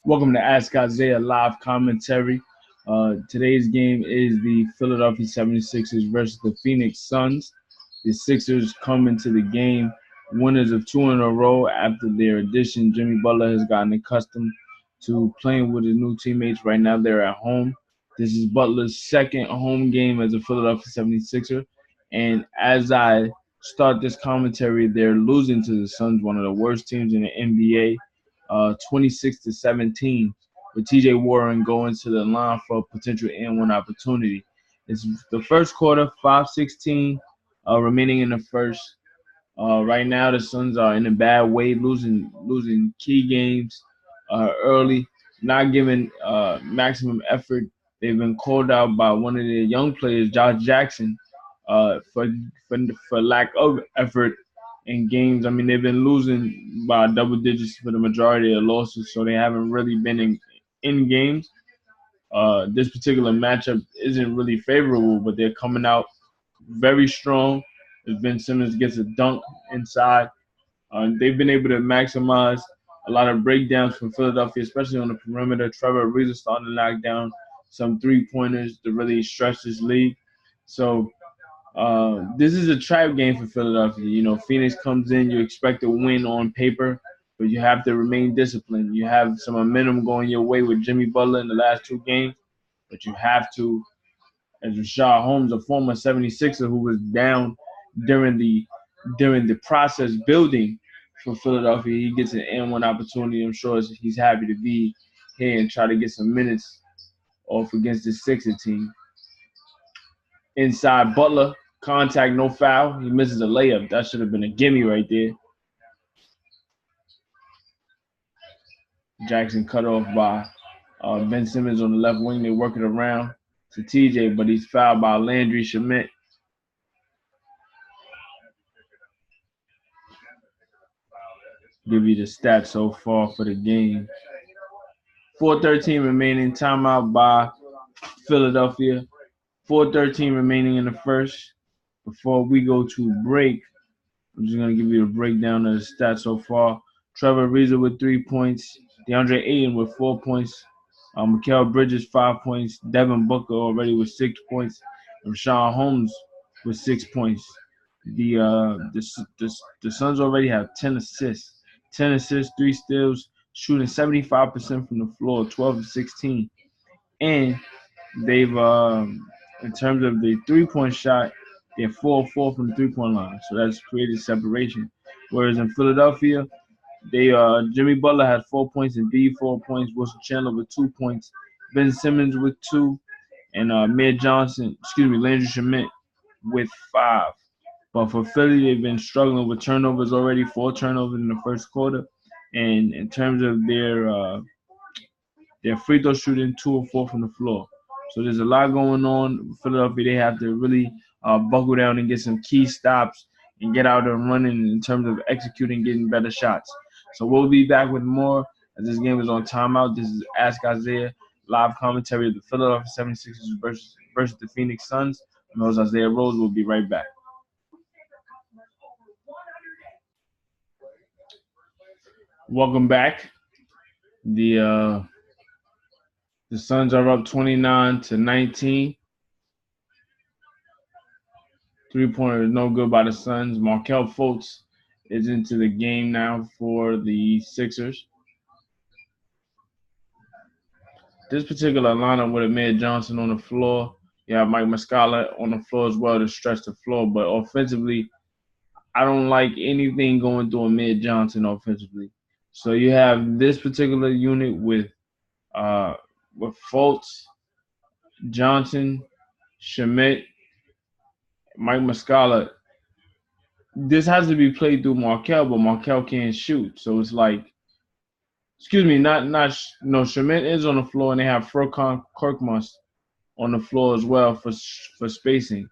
Welcome to Ask Isaiah live commentary. Today's game is the Philadelphia 76ers versus the Phoenix Suns. The Sixers come into the game winners of two in a row after their addition. Jimmy Butler has gotten accustomed to playing with his new teammates. Right now they're at home. This is Butler's second home game as a Philadelphia 76er. And as I start this commentary, they're losing to the Suns, one of the worst teams in the NBA. 26-17, with TJ Warren going to the line for a potential and one opportunity. It's the first quarter, 5:16 remaining in the first. Right now, the Suns are in a bad way, losing key games early, not giving maximum effort. They've been called out by one of their young players, Josh Jackson, for for lack of effort in games. I mean, they've been losing by double digits for the majority of the losses, so they haven't really been in games. This particular matchup isn't really favorable, but they're coming out very strong. As Ben Simmons gets a dunk inside, they've been able to maximize a lot of breakdowns from Philadelphia, especially on the perimeter. Trevor Ariza starting to knock down some three-pointers to really stretch this league. So this is a trap game for Philadelphia. You know, Phoenix comes in, you expect a win on paper, but you have to remain disciplined. You have some momentum going your way with Jimmy Butler in the last two games, but you have to, as Rashad Holmes, a former 76er who was down during the process building for Philadelphia, he gets an N1 opportunity. I'm sure he's happy to be here and try to get some minutes off against this Sixer team. Inside Butler, contact, no foul. He misses a layup. That should have been a gimme right there. Jackson cut off by Ben Simmons on the left wing. They work it around to TJ, but he's fouled by Landry Shamet. Give you the stats so far for the game. 4:13 remaining. Timeout by Philadelphia. 4:13 remaining in the first. Before we go to break, I'm just going to give you a breakdown of the stats so far. Trevor Ariza with 3 points. DeAndre Ayton with 4 points. Mikal Bridges, 5 points. Devin Booker already with 6 points. And Rashawn Holmes with 6 points. The Suns already have 10 assists. 10 assists, 3 steals, shooting 75% from the floor, 12 of 16. And they've, in terms of the three-point shot, they're 4-4 from the three-point line. So that's created separation. Whereas in Philadelphia, Jimmy Butler had 4 points, Embiid 4 points, Wilson Chandler with 2 points, Ben Simmons with 2, and Landry Shamet with 5. But for Philly, they've been struggling with turnovers already, 4 turnovers in the first quarter. And in terms of their free throw shooting, 2 or 4 from the floor. So there's a lot going on. Philadelphia, they have to really buckle down and get some key stops and get out and running in terms of executing, getting better shots. So we'll be back with more as this game is on timeout. This is Ask Isaiah, live commentary of the Philadelphia 76ers versus the Phoenix Suns. I'm host Isaiah Rose. We'll be right back. Welcome back. The Suns are up 29-19. 3-pointer is no good by the Suns. Markelle Fultz is into the game now for the Sixers. This particular lineup with Amir Johnson on the floor, you have Mike Muscala on the floor as well to stretch the floor. But offensively, I don't like anything going through Amir Johnson offensively. So you have this particular unit with Fultz, Johnson, Shamet, Mike Muscala. This has to be played through Markelle, but Markelle can't shoot. So it's like, Shamet is on the floor, and they have Furkan Korkmaz on the floor as well for spacing.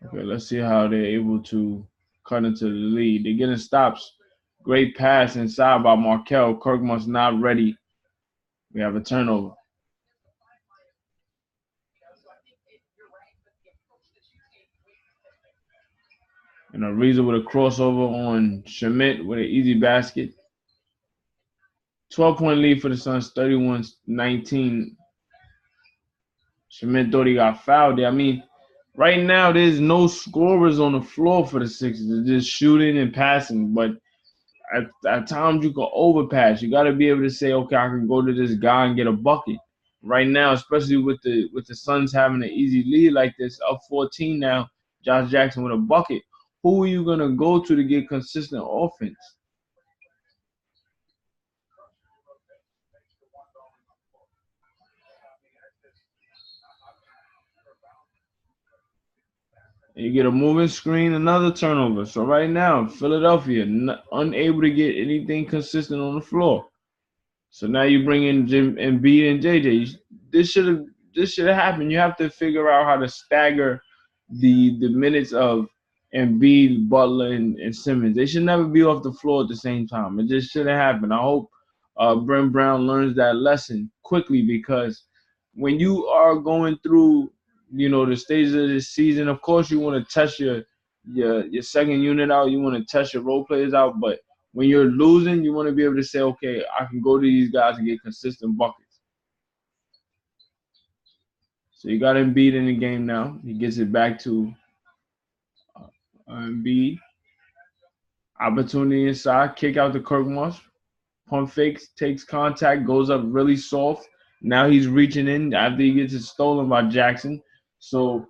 Okay, let's see how they're able to cut into the lead. They're getting stops. Great pass inside by Markelle. Korkmaz not ready. We have a turnover. And Ariza with a crossover on Schmidt with an easy basket. 12-point lead for the Suns, 31-19. Schmidt thought he got fouled there. I mean, right now there's no scorers on the floor for the Sixers. They're just shooting and passing. But at times you can overpass. You got to be able to say, okay, I can go to this guy and get a bucket. Right now, especially with the Suns having an easy lead like this, up 14 now, Josh Jackson with a bucket. Who are you gonna go to get consistent offense? You get a moving screen, another turnover. So right now, Philadelphia unable to get anything consistent on the floor. So now you bring in Embiid and JJ. This should have this should have happened. You have to figure out how to stagger the minutes of Embiid, Butler, and Simmons. They should never be off the floor at the same time. It just shouldn't happen. I hope Brent Brown learns that lesson quickly, because when you are going through, the stages of this season, of course you want to test your second unit out. You want to test your role players out, but when you're losing, you want to be able to say, okay, I can go to these guys and get consistent buckets. So you got Embiid in the game now. He gets it back to Embiid. Opportunity inside, kick out to Kirkmarsh. Pump fakes, takes contact, goes up really soft. Now he's reaching in after he gets it stolen by Jackson. So,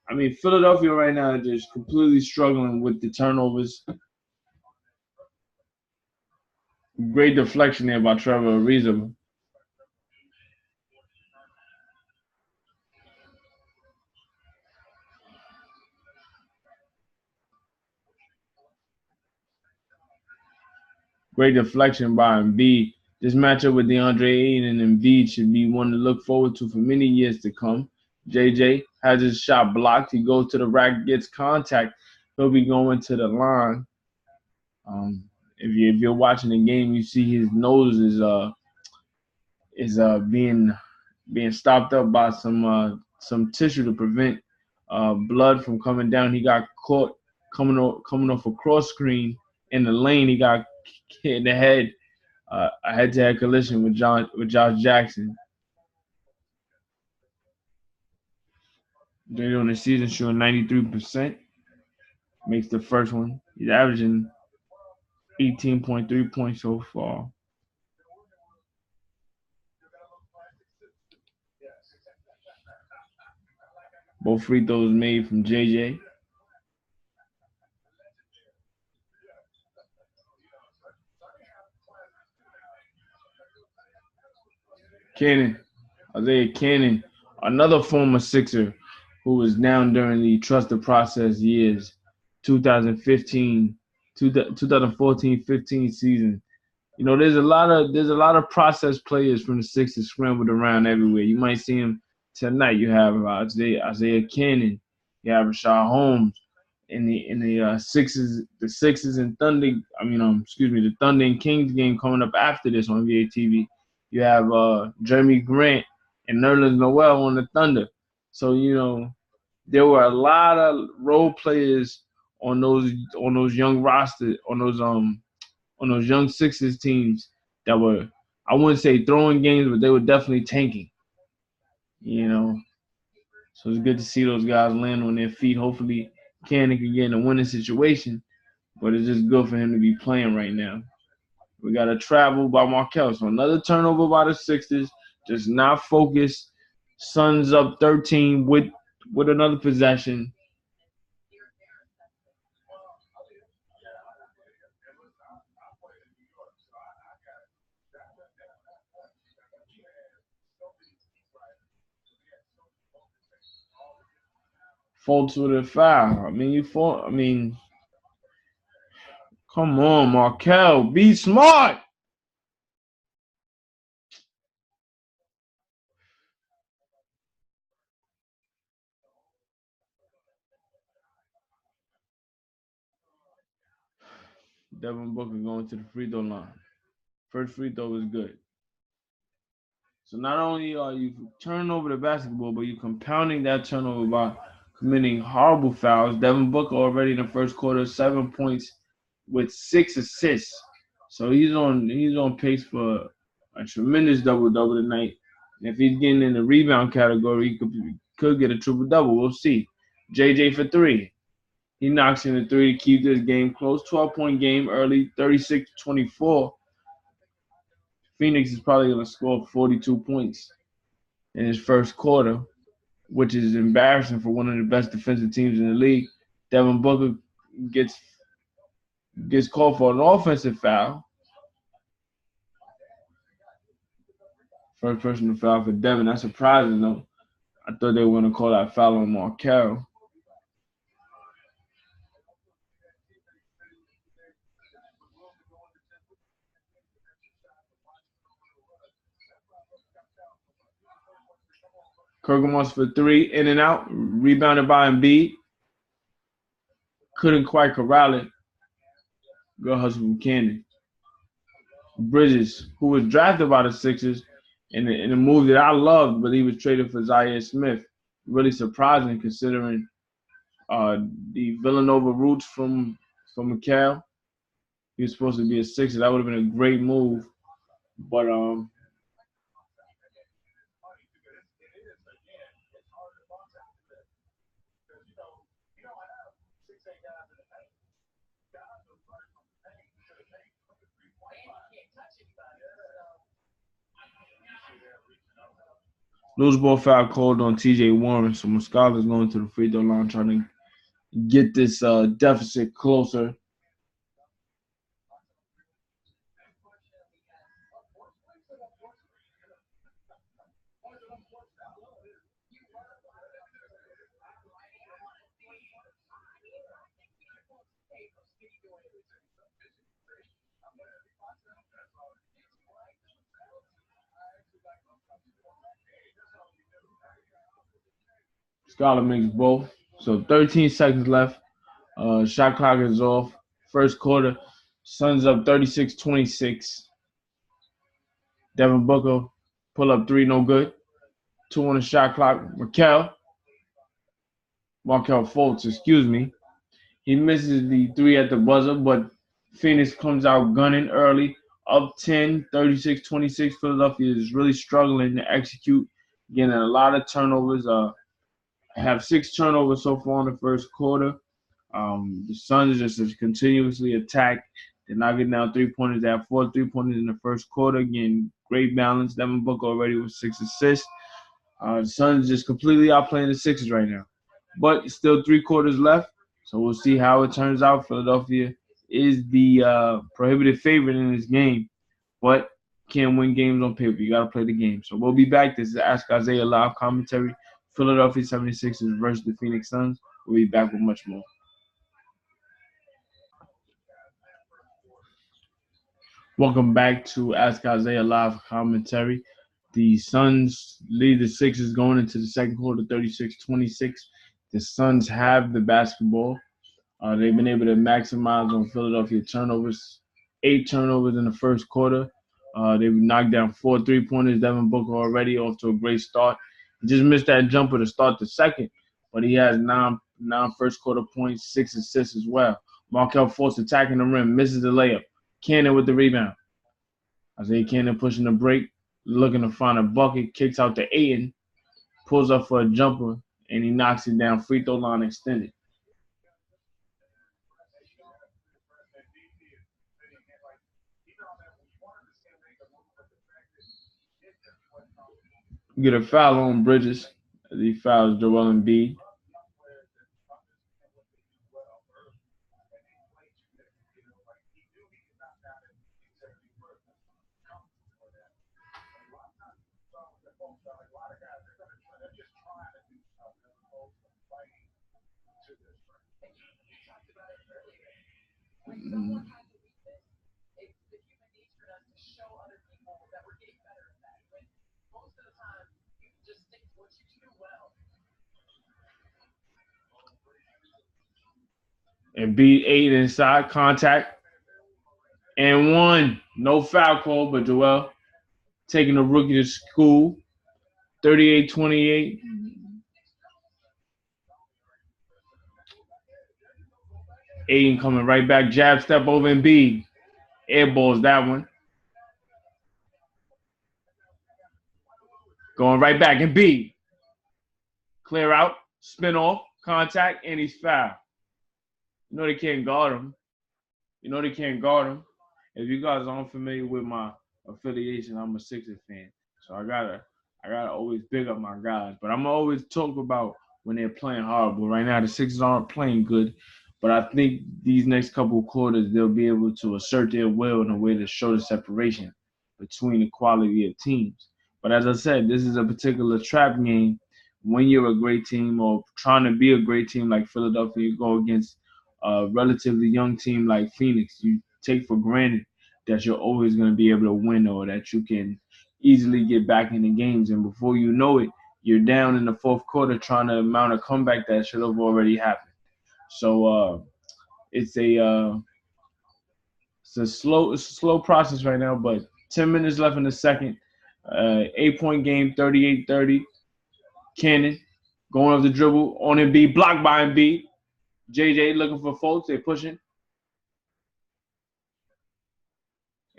I mean, Philadelphia right now is just completely struggling with the turnovers. Great deflection there by Trevor Ariza. Great deflection by Embiid. This matchup with DeAndre Ayton and Embiid should be one to look forward to for many years to come. JJ has his shot blocked. He goes to the rack, gets contact. He'll be going to the line. If you're watching the game, you see his nose is being stopped up by some tissue to prevent blood from coming down. He got caught coming off a cross screen in the lane. He got hit in the head, a head-to-head collision with Josh Jackson. They're on the season shooting 93%. Makes the first one. He's averaging 18.3 points so far. Both free throws made from JJ. Cannon, Isaiah Cannon, another former Sixer who was down during the trusted process years, 2015, 2014-15 season. There's a lot of process players from the Sixers scrambled around everywhere. You might see him tonight. You have Isaiah Cannon, you have Rashad Holmes in the Sixers and Thunder. The Thunder and Kings game coming up after this on NBA TV. You have Jeremy Grant and Nerlens Noel on the Thunder. So there were a lot of role players on those young rosters on those young Sixers teams that were, I wouldn't say throwing games, but they were definitely tanking. You know, so it's good to see those guys land on their feet. Hopefully, Cannon can get in a winning situation, but it's just good for him to be playing right now. We got a travel by Markel. So another turnover by the Sixers, just not focused. Suns up 13 with another possession. Fultz with a foul. Come on, Markel, be smart. Devin Booker going to the free throw line. First free throw was good. So not only are you turning over the basketball, but you're compounding that turnover by committing horrible fouls. Devin Booker already in the first quarter, 7 points with 6 assists. So he's on pace for a tremendous double double tonight. If he's getting in the rebound category, he could get a triple double. We'll see. JJ for three. He knocks in the three to keep this game close. 12-point game early, 36-24. Phoenix is probably going to score 42 points in his first quarter, which is embarrassing for one of the best defensive teams in the league. Devin Booker gets called for an offensive foul. First person to foul for Devin. That's surprising, though. I thought they were going to call that foul on Markel. Kurgamos for three, in and out, rebounded by Embiid. Couldn't quite corral it. Good hustle from Cannon. Bridges, who was drafted by the Sixers in a move that I loved, but he was traded for Zaire Smith. Really surprising considering the Villanova roots from Mikal. He was supposed to be a Sixer. That would have been a great move. But loose ball foul called on T.J. Warren. So Muscala's going to the free throw line trying to get this deficit closer. Scholar makes both. So 13 seconds left. Shot clock is off. First quarter. Suns up 36-26. Devin Booker pull up three, no good. 2 on the shot clock. Markel Fultz, excuse me. He misses the three at the buzzer, but Phoenix comes out gunning early. Up 10, 36-26. Philadelphia is really struggling to execute, getting a lot of turnovers. Have 6 turnovers so far in the first quarter. The Suns just continuously attack. They're knocking down 3-pointers. They have 4 3-pointers in the first quarter. Again, great balance. Devin Booker already with 6 assists. The Suns just completely outplaying the Sixers right now. But still 3 quarters left, so we'll see how it turns out. Philadelphia is the prohibited favorite in this game, but can't win games on paper. You got to play the game. So we'll be back. This is Ask Isaiah live commentary. Philadelphia 76ers versus the Phoenix Suns. We'll be back with much more. Welcome back to Ask Isaiah live commentary. The Suns lead the Sixers going into the second quarter, 36-26. The Suns have the basketball. They've been able to maximize on Philadelphia turnovers. 8 turnovers in the first quarter. They've knocked down 4 3-pointers. Devin Booker already off to a great start. He just missed that jumper to start the second, but he has 9 first quarter points, 6 assists as well. Markel Fultz attacking the rim, misses the layup. Cannon with the rebound. Isaiah Cannon pushing the break, looking to find a bucket, kicks out to Ayton, pulls up for a jumper, and he knocks it down. Free throw line extended. Get a foul on Bridges as he fouls Joel Embiid. Embiid 8 inside, contact, and 1. No foul call, but Joel taking the rookie to school. 38-28. Aiden coming right back. Jab step over Embiid. Airballs that one. Going right back. Embiid. Clear out. Spin off. Contact. And he's fouled. You know they can't guard him. If you guys aren't familiar with my affiliation, I'm a Sixers fan. So I gotta always big up my guys. But I'm gonna always talk about when they're playing horrible. Right now the Sixers aren't playing good. But I think these next couple of quarters they'll be able to assert their will in a way to show the separation between the quality of teams. But as I said, this is a particular trap game. When you're a great team or trying to be a great team like Philadelphia, you go against a relatively young team like Phoenix. You take for granted that you're always going to be able to win or that you can easily get back in the games. And before you know it, you're down in the fourth quarter trying to mount a comeback that should have already happened. So it's a slow process right now, but 10 minutes left in the second. 8-point game, 38-30. Cannon going off the dribble on Embiid, blocked by Embiid. JJ looking for folks. They're pushing.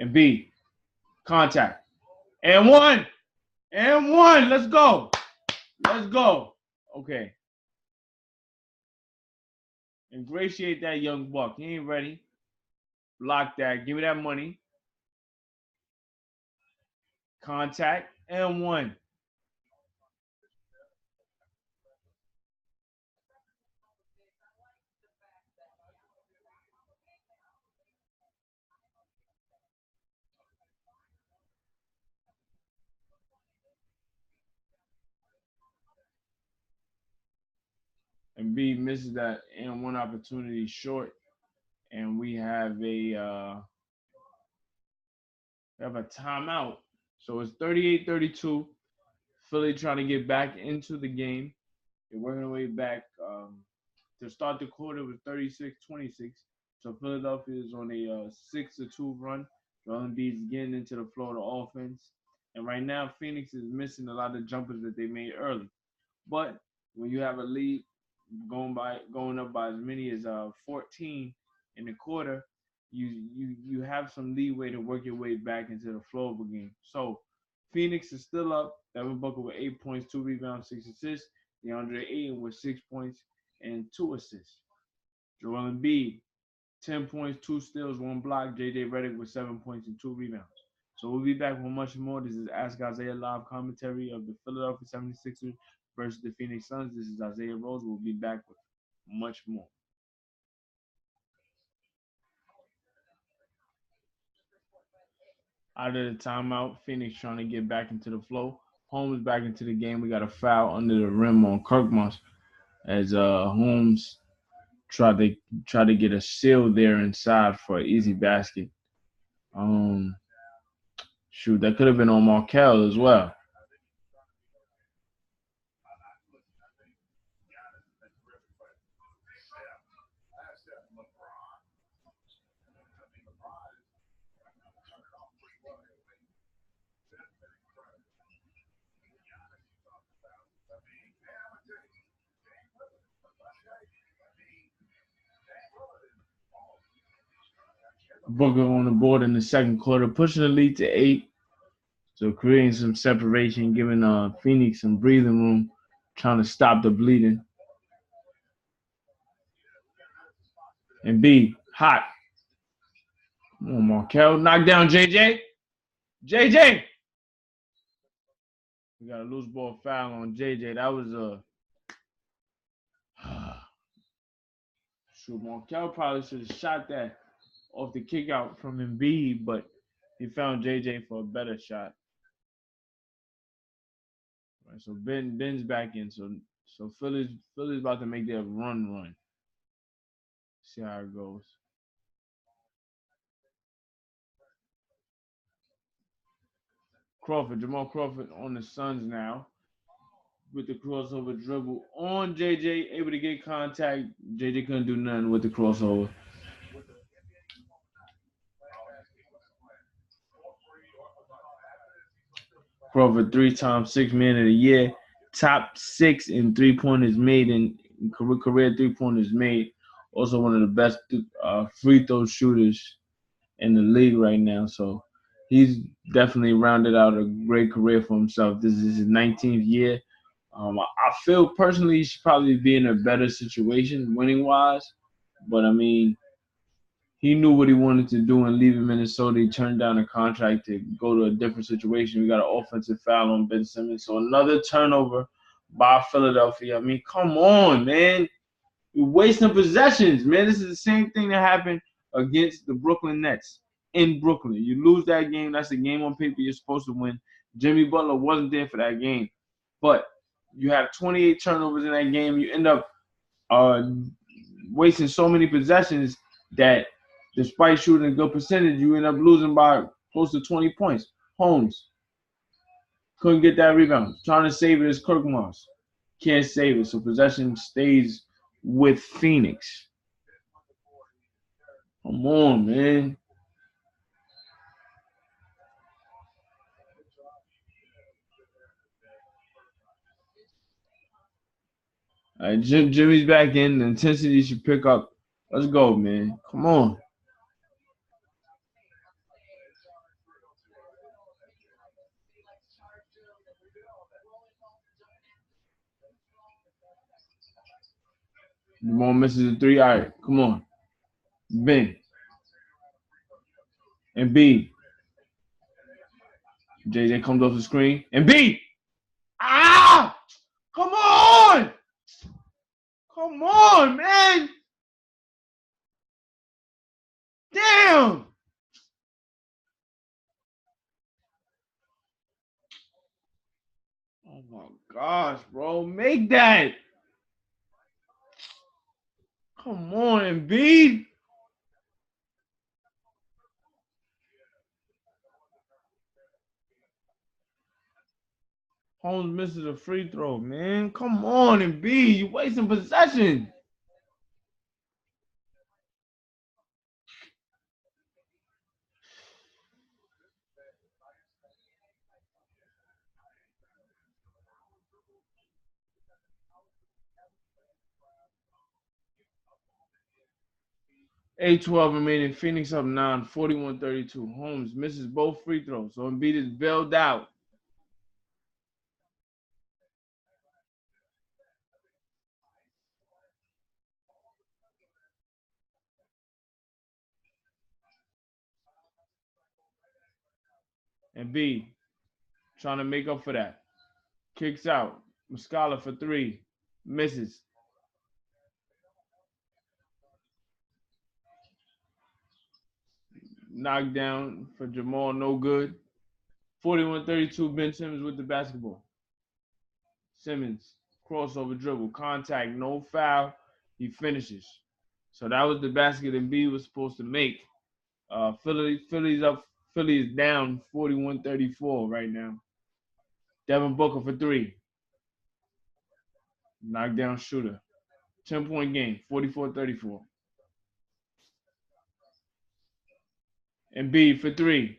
Embiid, contact. And one. Let's go. Okay. Ingratiate that young buck. He ain't ready. Block that. Give me that money. Contact. And one. Embiid misses that and one opportunity short. And we have a timeout. So it's 38-32. Philly trying to get back into the game. They're working their way back. To start the quarter was 36-26. So Philadelphia is on a 6-2 run. Joel Embiid's getting into the flow of the offense. And right now, Phoenix is missing a lot of jumpers that they made early. But when you have a lead going up by as many as 14 in the quarter, you have some leeway to work your way back into the flow of a game. So Phoenix is still up. Devin Booker with 8 points, 2 rebounds, 6 assists. DeAndre Ayton with 6 points and 2 assists. Joel Embiid, 10 points, 2 steals, 1 block. JJ Redick with 7 points and 2 rebounds. So we'll be back with much more. This is Ask Isaiah live commentary of the Philadelphia 76ers versus the Phoenix Suns. This is Isaiah Rose. We'll be back with much more. Out of the timeout, Phoenix trying to get back into the flow. Holmes back into the game. We got a foul under the rim on Kirkmus as Holmes tried to get a seal there inside for an easy basket. Shoot, that could have been on Markel as well. Booker on the board in the second quarter, pushing the lead to 8. So creating some separation, giving Phoenix some breathing room, trying to stop the bleeding. And B, hot. Come on, Markel. Knock down JJ. JJ! We got a loose ball foul on JJ. That was a shoot. Markel probably should have shot that off the kick out from Embiid, but he found JJ for a better shot. Right, so Ben's back in. So Philly's about to make their run. See how it goes. Jamal Crawford on the Suns now with the crossover dribble on JJ, able to get contact. JJ couldn't do nothing with the crossover. Crawford 3-time Sixth Man of the Year, top 6 in 3-pointers made in career 3-pointers made also one of the best free throw shooters in the league right now. So he's definitely rounded out a great career for himself. This is his 19th year. I feel personally he should probably be in a better situation winning wise, but I mean he knew what he wanted to do and leaving Minnesota. He turned down a contract to go to a different situation. We got an offensive foul on Ben Simmons. So another turnover by Philadelphia. I mean, come on, man. You're wasting possessions, man. This is the same thing that happened against the Brooklyn Nets in Brooklyn. You lose that game. That's a game on paper you're supposed to win. Jimmy Butler wasn't there for that game. But you have 28 turnovers in that game. You end up wasting so many possessions that despite shooting a good percentage, you end up losing by close to 20 points. Holmes couldn't get that rebound. Trying to save it is Kirkmars. Can't save it. So possession stays with Phoenix. Come on, man. All right, Jimmy's back in. The intensity should pick up. Let's go, man. Come on. Jamal misses a three. All right, come on. Ben. Embiid. JJ comes off the screen. Embiid. Ah! Come on! Come on, man! Damn! Oh my gosh, bro. Make that. Come on, Embiid. Holmes misses a free throw, man. Come on, Embiid. You wasting possession. A12 remaining. Phoenix up 9, 41-32. Holmes misses both free throws, so Embiid is bailed out. Embiid trying to make up for that. Kicks out. Muscala for three. Misses. Knocked down for Jamal. No good. 41-32. Ben Simmons with the basketball. Simmons, crossover dribble, contact, no foul. He finishes. So that was the basket Embiid was supposed to make. Philly's up. Philly is down 41-34 right now. Devin Booker for three. Knockdown shooter. 10-point game, 44-34. Embiid for three.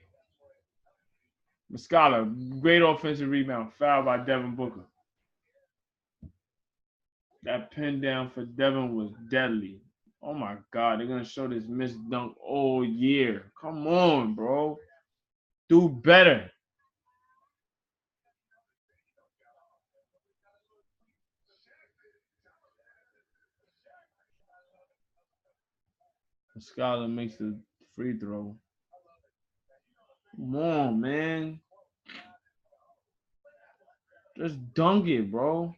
Muscala, great offensive rebound. Foul by Devin Booker. That pin down for Devin was deadly. Oh my God, they're gonna show this missed dunk all year. Come on, bro. Do better. Muscala makes the free throw. Come on, man. Just dunk it, bro.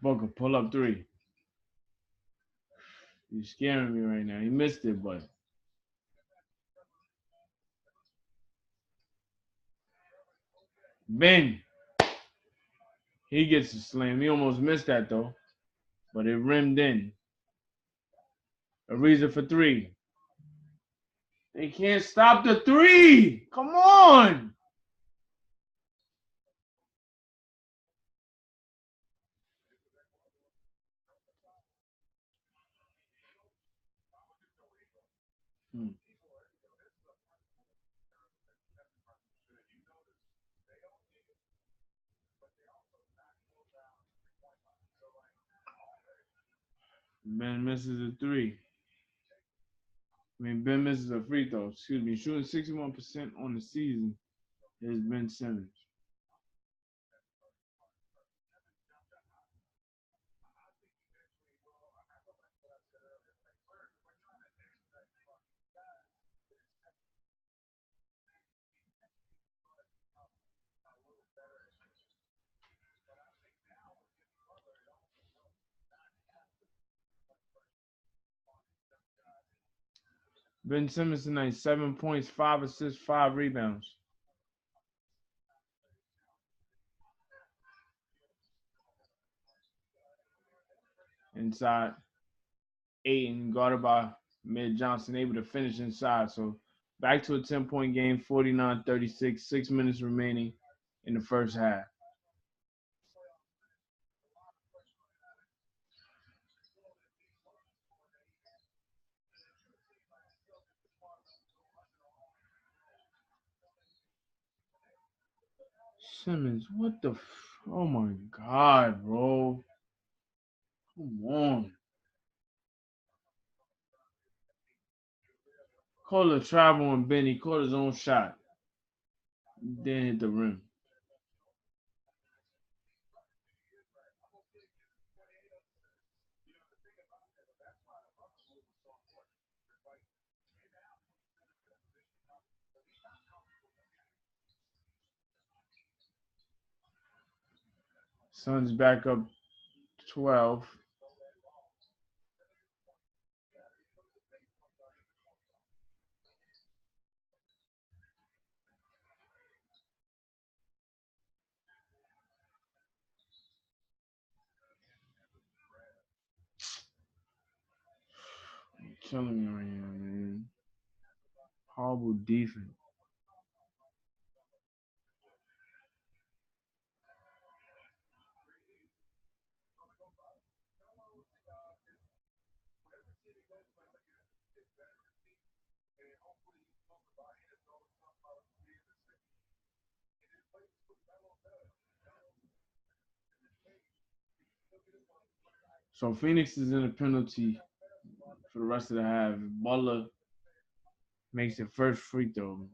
Booker, pull up three. He's scaring me right now. He missed it, but Ben, he gets a slam. He almost missed that though, but it rimmed in. Ariza for three. They can't stop the three. Come on. Ben misses a three. Ben misses a free throw. Excuse me. Shooting 61% on the season is Ben Simmons. Ben Simmons tonight, 7 points, 5 assists, 5 rebounds. Inside, Ayton guarded by Mid Johnson, able to finish inside. So back to a 10-point game, 49-36, 6 minutes remaining in the first half. Simmons, what the oh my God, bro. Come on. Call a travel on Benny, caught his own shot. Then hit the rim. Suns back up 12. Killing me right now, man. Horrible defense. So Phoenix is in a penalty for the rest of the half. Butler makes the first free throw.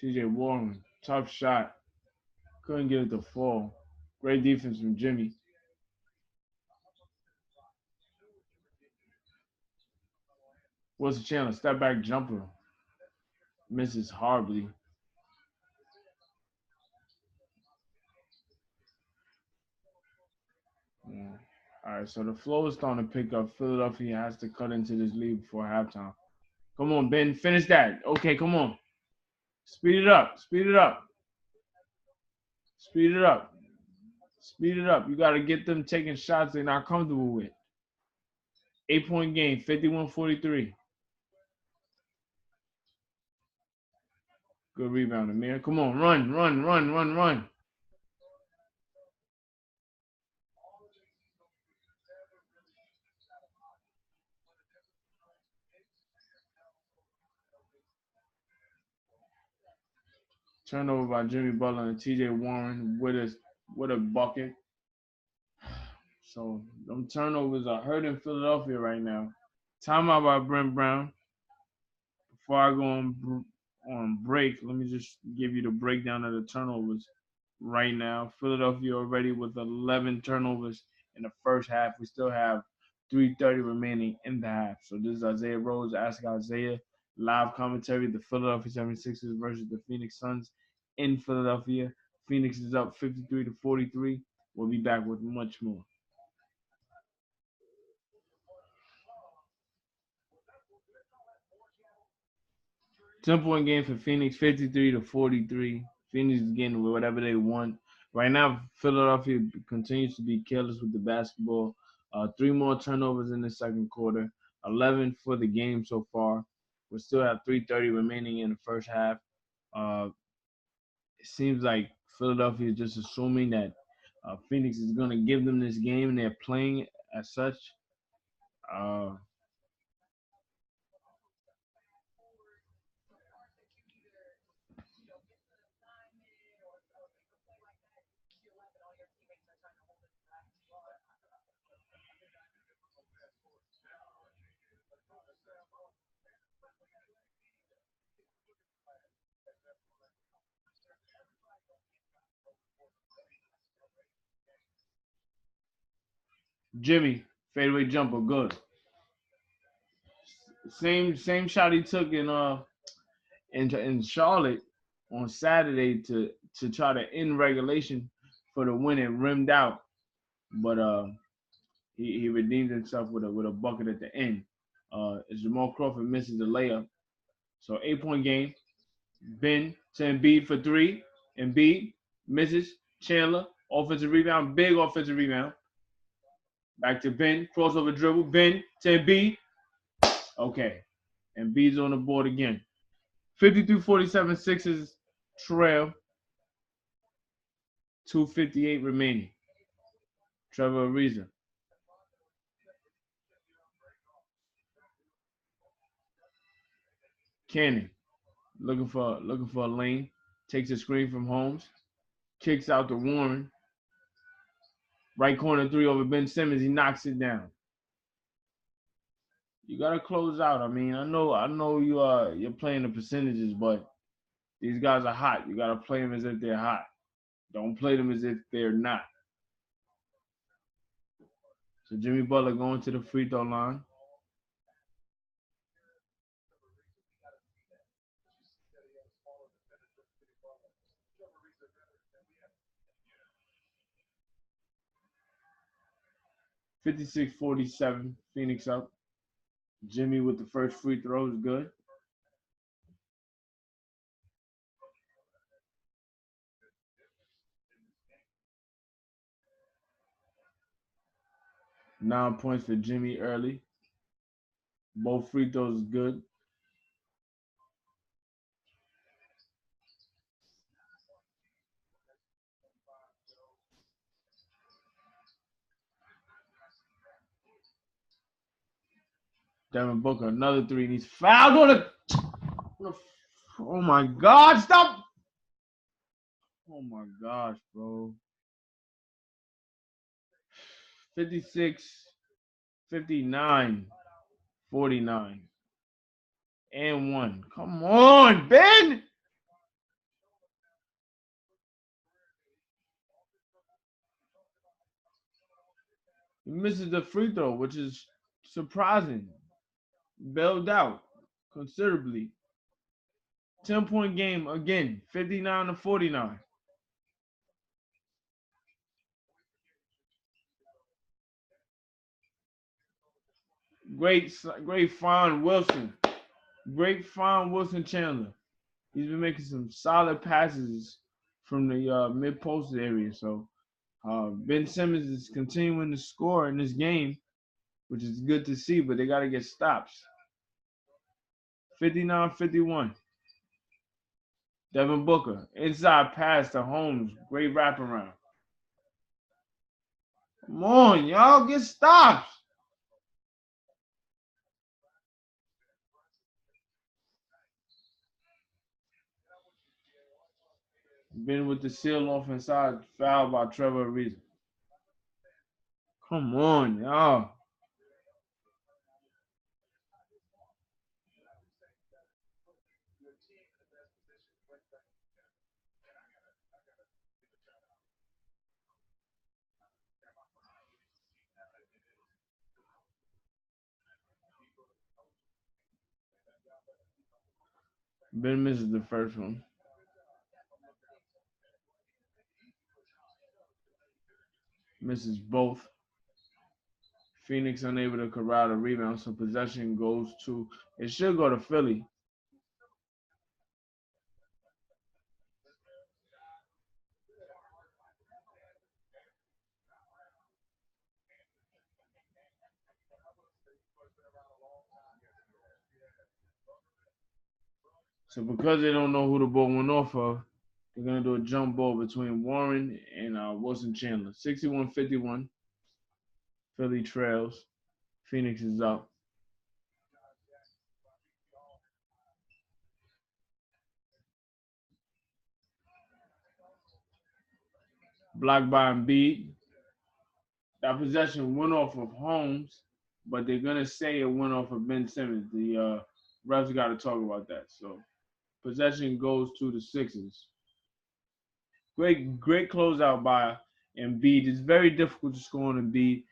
TJ Warren, tough shot. Couldn't get it to fall. Great defense from Jimmy. Wilson Chandler, step back jumper. Misses horribly. Yeah. All right, so the flow is starting to pick up. Philadelphia has to cut into this lead before halftime. Come on, Ben, finish that. Okay, come on. Speed it up. Speed it up. Speed it up. Speed it up. You got to get them taking shots they're not comfortable with. 8-point game, 51-43. Good rebound, Amir. Come on, run, run, run, run, run. Turnover by Jimmy Butler and TJ Warren with a bucket. So them turnovers are hurting Philadelphia right now. Timeout by Brent Brown. Before I go on break, let me just give you the breakdown of the turnovers right now. Philadelphia already with 11 turnovers in the first half. We still have 3:30 remaining in the half. So this is Isaiah Rose asking Isaiah live commentary. The Philadelphia 76ers versus the Phoenix Suns in Philadelphia. Phoenix is up 53-43. We'll be back with much more. 10-point game for Phoenix, 53-43. Phoenix is getting whatever they want. Right now, Philadelphia continues to be careless with the basketball. Three more turnovers in the second quarter, 11 for the game so far. We still have 3:30 remaining in the first half. Uh, it seems like Philadelphia is just assuming that Phoenix is going to give them this game, and they're playing as such. Uh, Jimmy, fadeaway jumper, good. Same shot he took in Charlotte on Saturday to try to end regulation for the win. It rimmed out, but he redeemed himself with a bucket at the end. As Jamal Crawford misses the layup, so 8-point game. Ben to Embiid for three. Embiid misses. Chandler offensive rebound, big offensive rebound. Back to Ben, crossover dribble. Ben to Embiid. Okay, Embiid's on the board again. 52-47 Sixers trail. 2:58 remaining. Trevor Ariza. Cannon looking for a lane. Takes a screen from Holmes. Kicks out to Warren. Right corner three over Ben Simmons. He knocks it down. You gotta close out. I mean, I know you're playing the percentages, but these guys are hot. You gotta play them as if they're hot. Don't play them as if they're not. So Jimmy Butler going to the free throw line. (56-47) Phoenix up. Jimmy with the first free throw is good. 9 points for Jimmy early. Both free throws is good. Devin Booker, another three, and he's fouled on it. Oh my God, stop! Oh my gosh, bro. 56, 59, 49, and one. Come on, Ben! He misses the free throw, which is surprising. Bailed out considerably. 10-point game again, 59-49. Great find Wilson. Great find Wilson Chandler. He's been making some solid passes from the mid post area. So Ben Simmons is continuing to score in this game, which is good to see, but they got to get stops. 59-51. Devin Booker, inside pass to Holmes. Great wraparound. Come on, y'all, get stops. Ben with the seal off inside, foul by Trevor Ariza. Come on, y'all. Ben misses the first one. Misses both. Phoenix unable to corral the rebound, so possession goes to. It should go to Philly. So because they don't know who the ball went off of, they're gonna do a jump ball between Warren and Wilson Chandler. 61-51. Philly trails. Phoenix is up. Blocked by Embiid. That possession went off of Holmes, but they're gonna say it went off of Ben Simmons. The refs got to talk about that. So possession goes to the Sixers. Great closeout by Embiid. It's very difficult to score on Embiid.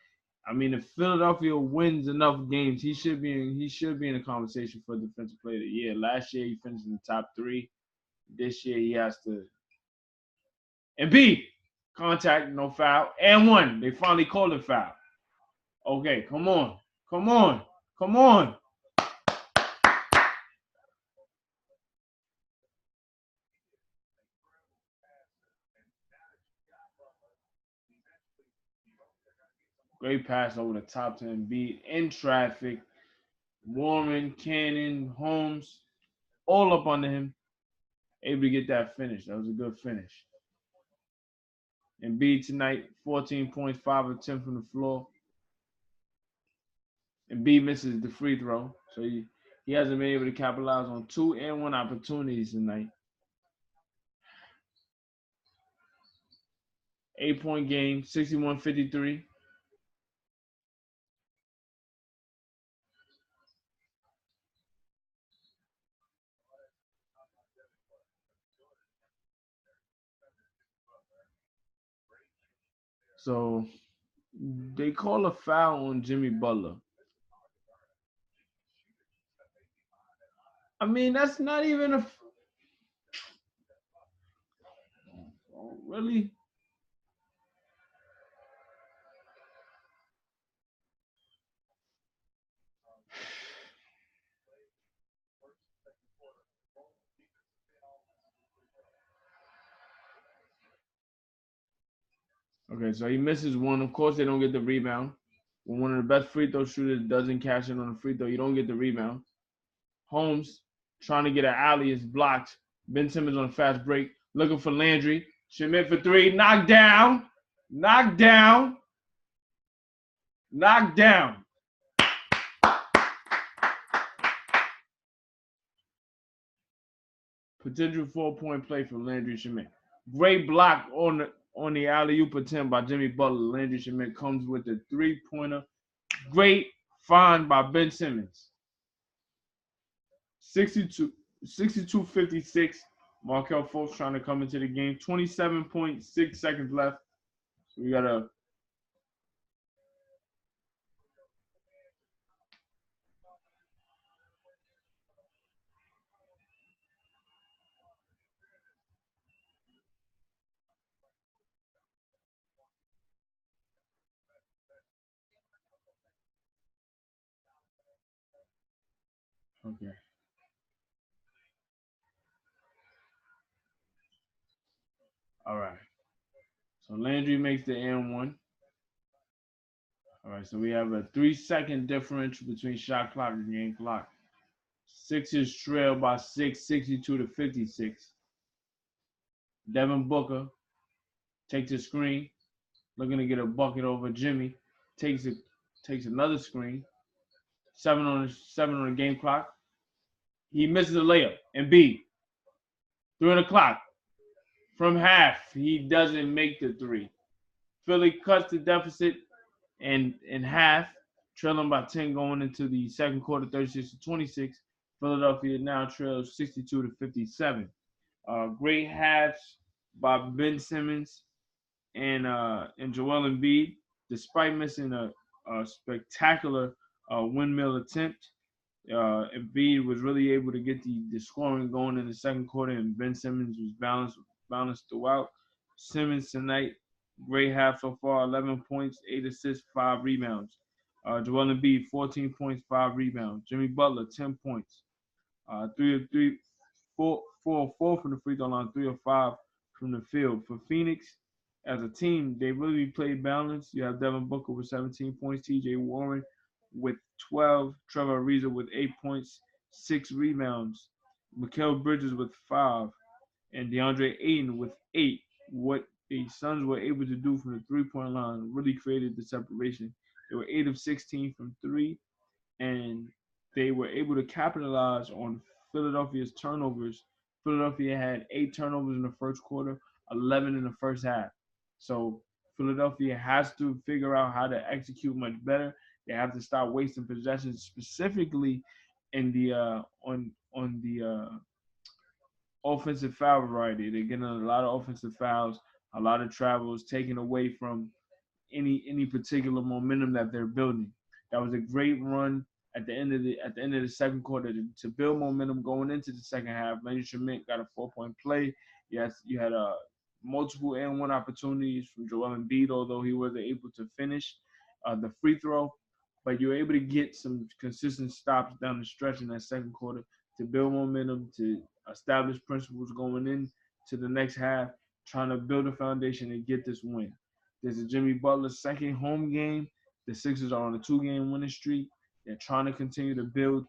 I mean, if Philadelphia wins enough games, he should be in a conversation for Defensive Player of the Year. Last year he finished in the top 3. This year he has to. Embiid, contact, no foul, and 1. They finally called it foul. Okay, come on, come on, come on. Great pass over the top to Embiid in traffic. Warren, Cannon, Holmes, all up under him. Able to get that finish. That was a good finish. Embiid tonight, 14 points, 5 of 10 from the floor. Embiid misses the free throw, so he hasn't been able to capitalize on 2 and 1 opportunities tonight. 8-point game, 61-53. So they call a foul on Jimmy Butler. I mean, that's not even a really. Okay, so he misses one. Of course, they don't get the rebound. When one of the best free throw shooters doesn't cash in on the free throw, you don't get the rebound. Holmes trying to get an alley is blocked. Ben Simmons on a fast break, looking for Landry. Schmidt for 3, knocked down, knocked down, knocked down. Potential 4-point play for Landry Schmidt. Great block on the alley-oop attempt by Jimmy Butler. Landry Schmidt comes with the 3-pointer. Great find by Ben Simmons. 62-56. Markelle Fultz trying to come into the game. 27.6 seconds left. So we got to. Okay. All right. So Landry makes the and 1. All right. So we have a 3-second differential between shot clock and game clock. Sixers trail by 6, 62-56. Devin Booker takes a screen, looking to get a bucket over Jimmy. Takes another screen. 7 on the game clock. He misses a layup. Embiid. 3 on the clock. From half, he doesn't make the 3. Philly cuts the deficit in half, trailing by 10 going into the second quarter, 36-26. Philadelphia now trails 62-57. Great halves by Ben Simmons and Joel Embiid, despite missing a spectacular windmill attempt. Embiid was really able to get the scoring going in the second quarter, and Ben Simmons was balanced throughout. Simmons tonight Great half so far. 11 points, 8 assists, 5 rebounds. Joel Embiid, 14 points, 5 rebounds. Jimmy Butler, 10 points. 3 of 3, 4 of 4 from the free throw line, 3 of 5 from the field. For Phoenix, as a team, they really played balanced. You have Devin Booker with 17 points, T.J. Warren with 12, Trevor Ariza with 8 points, 6 rebounds, Mikal Bridges with 5, and DeAndre Ayton with 8. What the Suns were able to do from the 3-point line really created the separation. They were 8 of 16 from 3, and they were able to capitalize on Philadelphia's turnovers. Philadelphia had 8 turnovers in the first quarter, 11 in the first half. So Philadelphia has to figure out how to execute much better. They have to stop wasting possessions, specifically in the on the offensive foul variety. They're getting a lot of offensive fouls, a lot of travels taken away from any particular momentum that they're building. That was a great run at the end of the second quarter to build momentum going into the second half. Lenny Schmidt got a 4-point play. Yes, you had multiple and one opportunities from Joel Embiid, although he wasn't able to finish the free throw. But you were able to get some consistent stops down the stretch in that second quarter to build momentum, to establish principles going into the next half, trying to build a foundation and get this win. This is Jimmy Butler's second home game. The Sixers are on a 2-game winning streak. They're trying to continue to build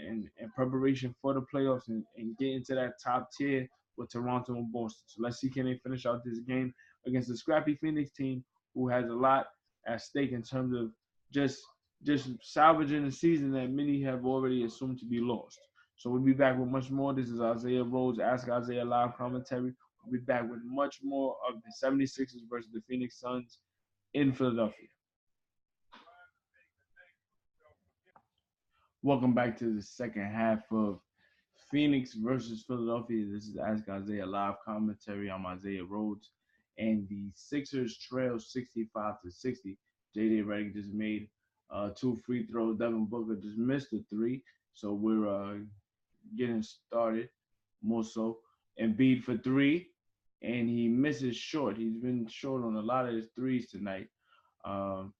in preparation for the playoffs and get into that top tier with Toronto and Boston. So let's see, can they finish out this game against the scrappy Phoenix team who has a lot at stake in terms of just just salvaging a season that many have already assumed to be lost. So we'll be back with much more. This is Isaiah Rhodes, Ask Isaiah live commentary. We'll be back with much more of the 76ers versus the Phoenix Suns in Philadelphia. Welcome back to the second half of Phoenix versus Philadelphia. This is Ask Isaiah live commentary. I'm Isaiah Rhodes, and the Sixers trail 65 to 60. JJ Redick just made 2 free throws. Devin Booker just missed a three, so we're getting started more so. Embiid for three, and he misses short. He's been short on a lot of his threes tonight. Um,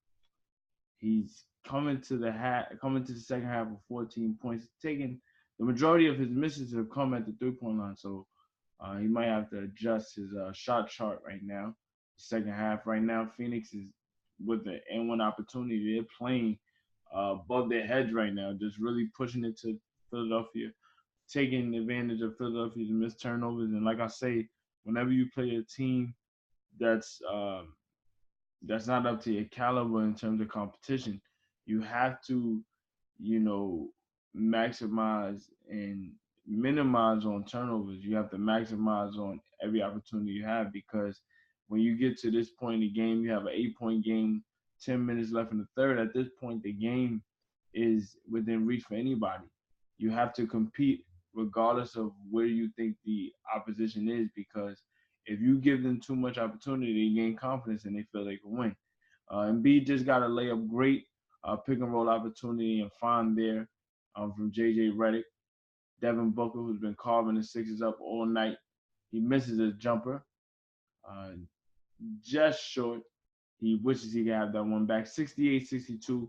He's coming to the second half with 14 points, taking the majority of his misses have come at the 3-point line. So he might have to adjust his shot chart right now. Second half right now, Phoenix is with the N1 opportunity. They're playing above their heads right now, just really pushing it to Philadelphia, taking advantage of Philadelphia's missed turnovers. And like I say, whenever you play a team that's that's not up to your caliber in terms of competition. You have to, you know, maximize and minimize on turnovers. You have to maximize on every opportunity you have because when you get to this point in the game, you have an 8-point game, 10 minutes left in the third. At this point, the game is within reach for anybody. You have to compete regardless of where you think the opposition is because if you give them too much opportunity, they gain confidence and they feel they can win. Embiid just got a layup, great pick and roll opportunity and find there from JJ Redick. Devin Booker, who's been carving the Sixers up all night, he misses a jumper, uh, just short. He wishes he could have that one back. 68-62,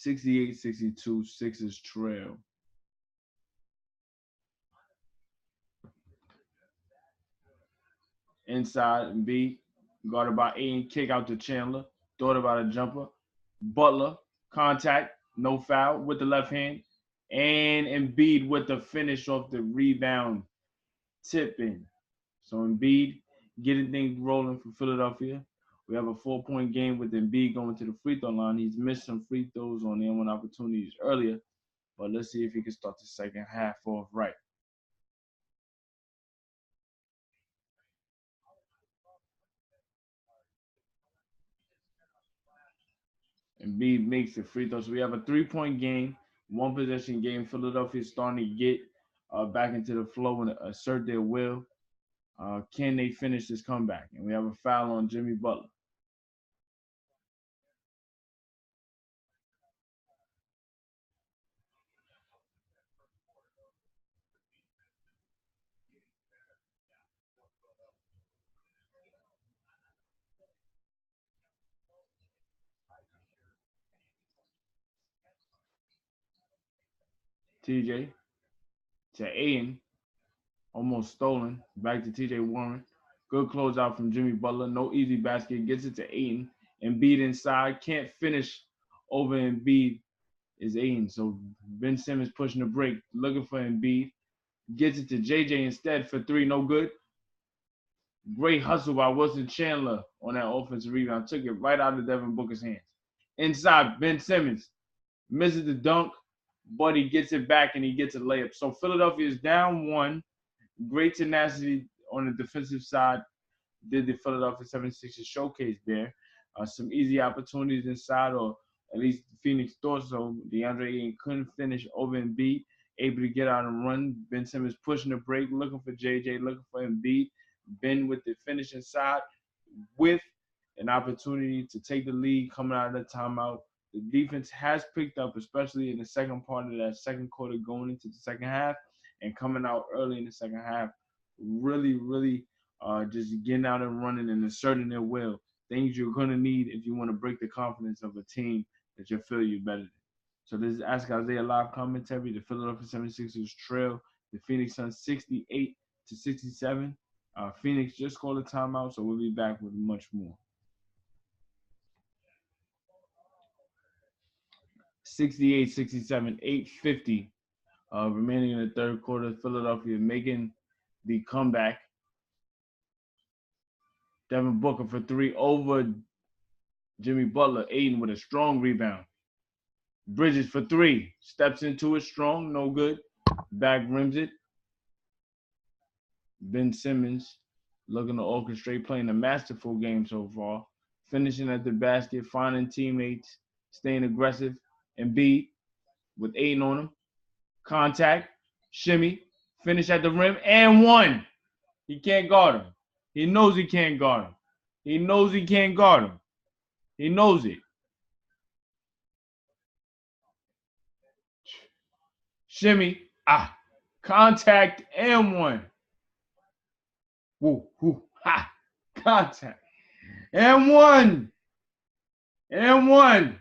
68-62, Sixers trail. Inside Embiid, guarded by Aiden, kick out to Chandler, thought about a jumper. Butler, contact, no foul with the left hand. And Embiid with the finish off the rebound, tipping. So Embiid getting things rolling for Philadelphia. We have a 4-point game with Embiid going to the free throw line. He's missed some free throws on the N1 opportunities earlier, but let's see if he can start the second half off right. Embiid makes the free throw. So we have a 3-point game, 1 possession game. Philadelphia is starting to get back into the flow and assert their will. Can they finish this comeback? And we have a foul on Jimmy Butler. TJ to Aiden, almost stolen. Back to TJ Warren. Good closeout from Jimmy Butler. No easy basket. Gets it to Aiden. Embiid inside. Can't finish over Embiid is Aiden. So Ben Simmons pushing the break. Looking for Embiid. Gets it to JJ instead for three. No good. Great hustle by Wilson Chandler on that offensive rebound. Took it right out of Devin Booker's hands. Inside, Ben Simmons misses the dunk, but he gets it back and he gets a layup. So Philadelphia is down one. Great tenacity on the defensive side. Did the Philadelphia 76ers showcase there. Some easy opportunities inside, or at least Phoenix thought so. DeAndre Ayton couldn't finish over Embiid, able to get out and run. Ben Simmons pushing the break, looking for JJ, looking for Embiid. Ben with the finish inside with an opportunity to take the lead coming out of the timeout. The defense has picked up, especially in the second part of that second quarter going into the second half and coming out early in the second half. Really just getting out and running and asserting their will. Things you're going to need if you want to break the confidence of a team that you feel you're better than. So this is Ask Isaiah live commentary. The Philadelphia 76ers trail the Phoenix Suns 68-67. Phoenix just scored a timeout, so we'll be back with much more. 68-67, 8:50 remaining in the third quarter. Philadelphia making the comeback. Devin Booker for three over Jimmy Butler. Aiden with a strong rebound. Bridges for three. Steps into it strong. No good. Back rims it. Ben Simmons looking to orchestrate, playing a masterful game so far. Finishing at the basket, finding teammates, staying aggressive. Embiid with Aiden on him. Contact. Shimmy. Finish at the rim. And one. He can't guard him. He knows he can't guard him. He knows he can't guard him. He knows it. Shimmy. Contact and one. Woo, woo, ha. Contact. And one. And one.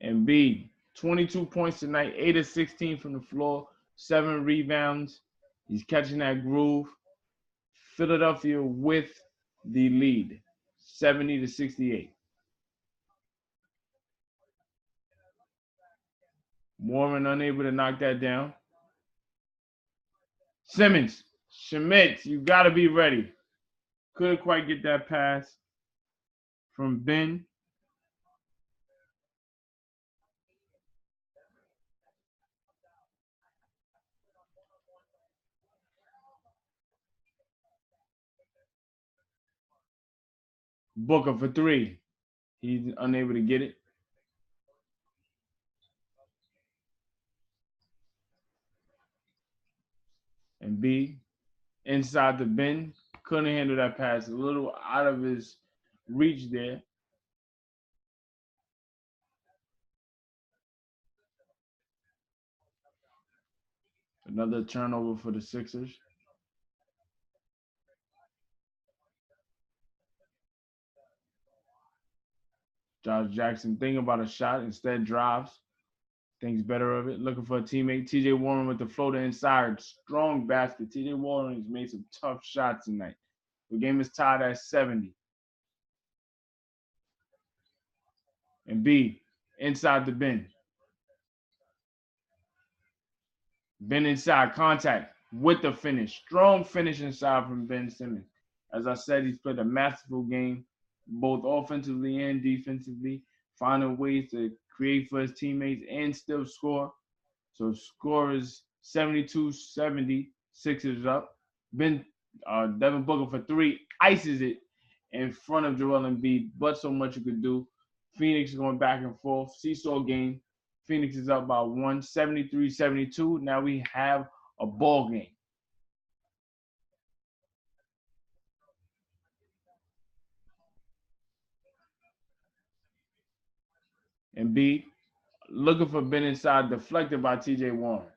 Embiid, 22 points tonight, 8 of 16 from the floor, 7 rebounds. He's catching that groove. Philadelphia with the lead, 70-68. Warren unable to knock that down. Simmons, Schmitz, you got to be ready. Couldn't quite get that pass from Ben. Booker for three. He's unable to get it. And B, inside the bin, couldn't handle that pass. A little out of his reach there. Another turnover for the Sixers. Josh Jackson thinking about a shot, instead drives. Thinks better of it. Looking for a teammate. TJ Warren with the floater inside. Strong basket. TJ Warren has made some tough shots tonight. The game is tied at 70. And B, inside the bin. Ben inside, contact with the finish. Strong finish inside from Ben Simmons. As I said, he's played a masterful game, both offensively and defensively, finding ways to create for his teammates and still score. So score is 72-70, Sixers up. Devin Booker for three, ices it in front of Joel Embiid, but so much you could do. Phoenix going back and forth, seesaw game. Phoenix is up by 1, 73-72. Now we have a ball game. Embiid looking for Ben inside, deflected by TJ Warren.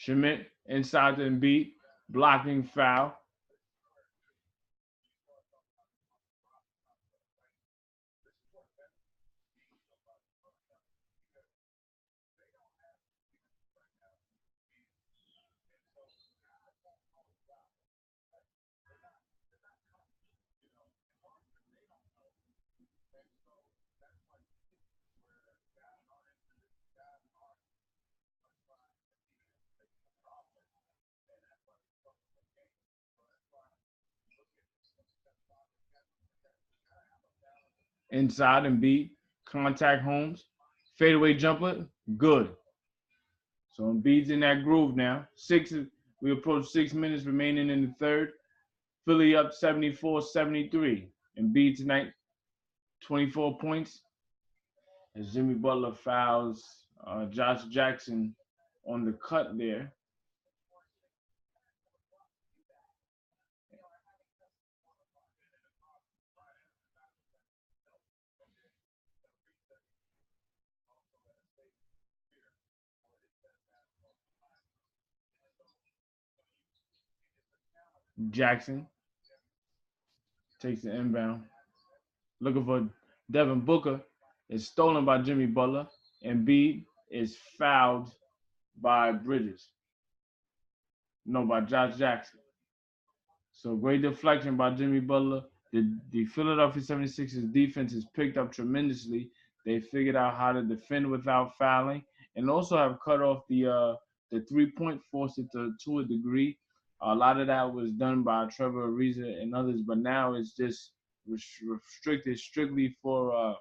Schmidt inside the Embiid, blocking foul. Inside Embiid, contact Holmes, fadeaway jumper, good. So Embiid's in that groove now. We approach 6 minutes remaining in the third. Philly up 74-73. Embiid tonight, 24 points. As Jimmy Butler fouls Josh Jackson on the cut there. Jackson takes the inbound. Looking for Devin Booker. It's stolen by Jimmy Butler. Embiid is fouled by Bridges. No, by Josh Jackson. So great deflection by Jimmy Butler. The Philadelphia 76ers defense has picked up tremendously. They figured out how to defend without fouling and also have cut off the 3-point force to a degree. A lot of that was done by Trevor Ariza and others, but now it's just restricted strictly for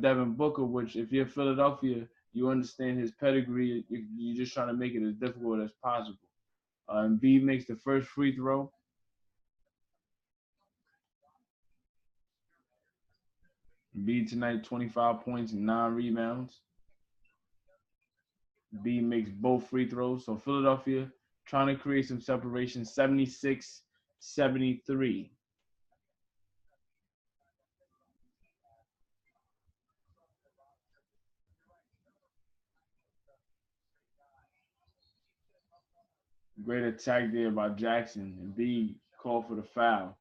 Devin Booker, which if you're Philadelphia, you understand his pedigree. You're just trying to make it as difficult as possible. Embiid makes the first free throw. Embiid tonight, 25 points and 9 rebounds. Embiid makes both free throws. So Philadelphia trying to create some separation, 76-73. Great attack there by Jackson. Embiid called for the foul.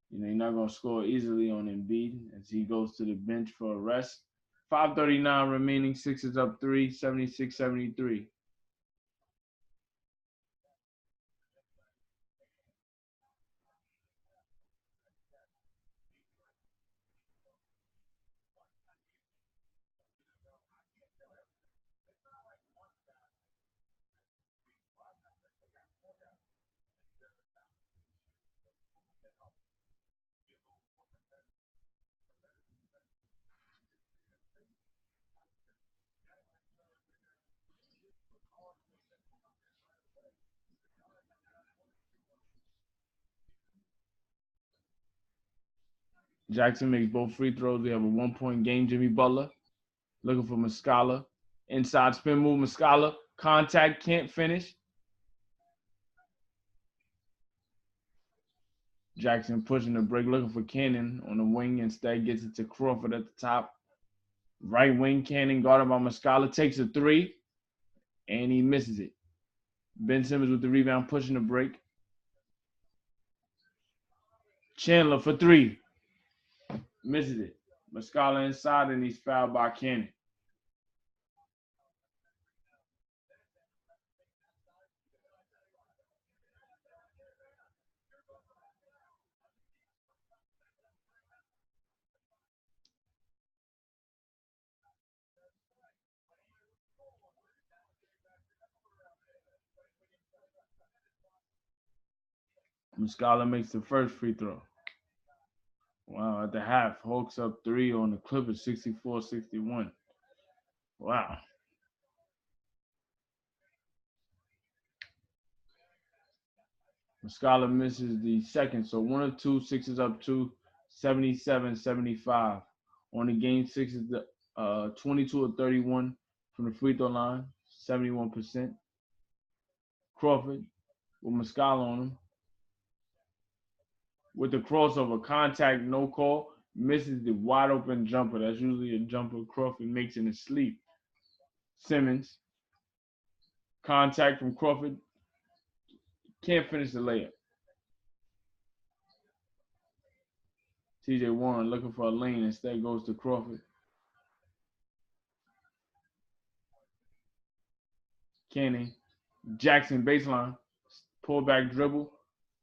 You're not going to score easily on Embiid as he goes to the bench for a rest. 5:39 remaining, Sixers up 3, 76-73. Jackson makes both free throws. We have a 1-point game. Jimmy Butler looking for Muscala. Inside spin move, Muscala. Contact, can't finish. Jackson pushing the break, looking for Cannon on the wing. Instead, gets it to Crawford at the top. Right wing, Cannon guarded by Muscala. Takes a three, and he misses it. Ben Simmons with the rebound, pushing the break. Chandler for three. Misses it. Muscala inside, and he's fouled by Cannon. Muscala makes the first free throw. Wow, at the half, Hawks up 3 on the Clippers, 64-61. Wow. Muscala misses the second, so 1 of 2, Sixers up 2, 77-75. On the game, Sixers 22 of 31 from the free throw line, 71%. Crawford with Muscala on him. With the crossover, contact, no call, misses the wide open jumper. That's usually a jumper Crawford makes in his sleep. Simmons, Contact from Crawford. Can't finish the layup. TJ Warren looking for a lane. Instead goes to Crawford. Kenny. Jackson baseline. Pull back dribble.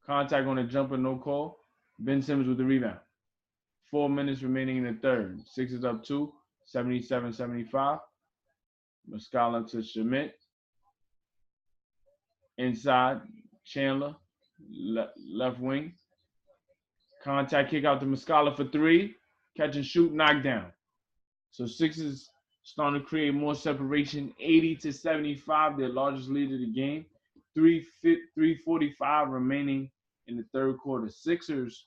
Contact on a jumper, no call. Ben Simmons with the rebound. 4 minutes remaining in the third. Sixers up 2, 77-75. Muscala to Schmidt. Inside, Chandler, left wing. Contact kick out to Muscala for 3. Catch and shoot, knockdown. So Sixers starting to create more separation, 80-75, their largest lead of the game. 3:45 remaining in the third quarter. Sixers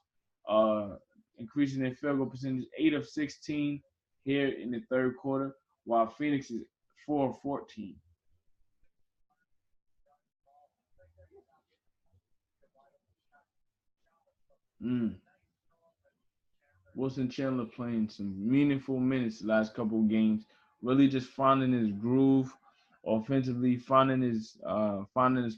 increasing their field goal percentage, 8 of 16 here in the third quarter, while Phoenix is 4 of 14. Wilson Chandler playing some meaningful minutes the last couple of games, really just finding his groove offensively, finding his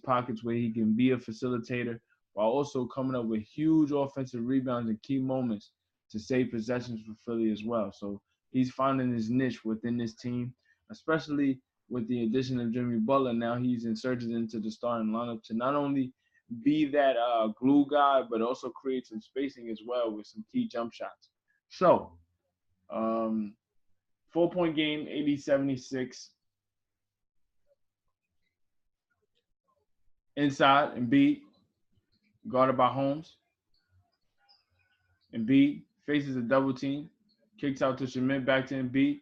pockets where he can be a facilitator while also coming up with huge offensive rebounds and key moments to save possessions for Philly as well. So he's finding his niche within this team, especially with the addition of Jimmy Butler. Now he's inserted into the starting lineup to not only be that glue guy, but also create some spacing as well with some key jump shots. So, 4-point game, 80-76. Inside, Embiid, guarded by Holmes. Embiid faces a double team, kicks out to Schmidt, back to Embiid.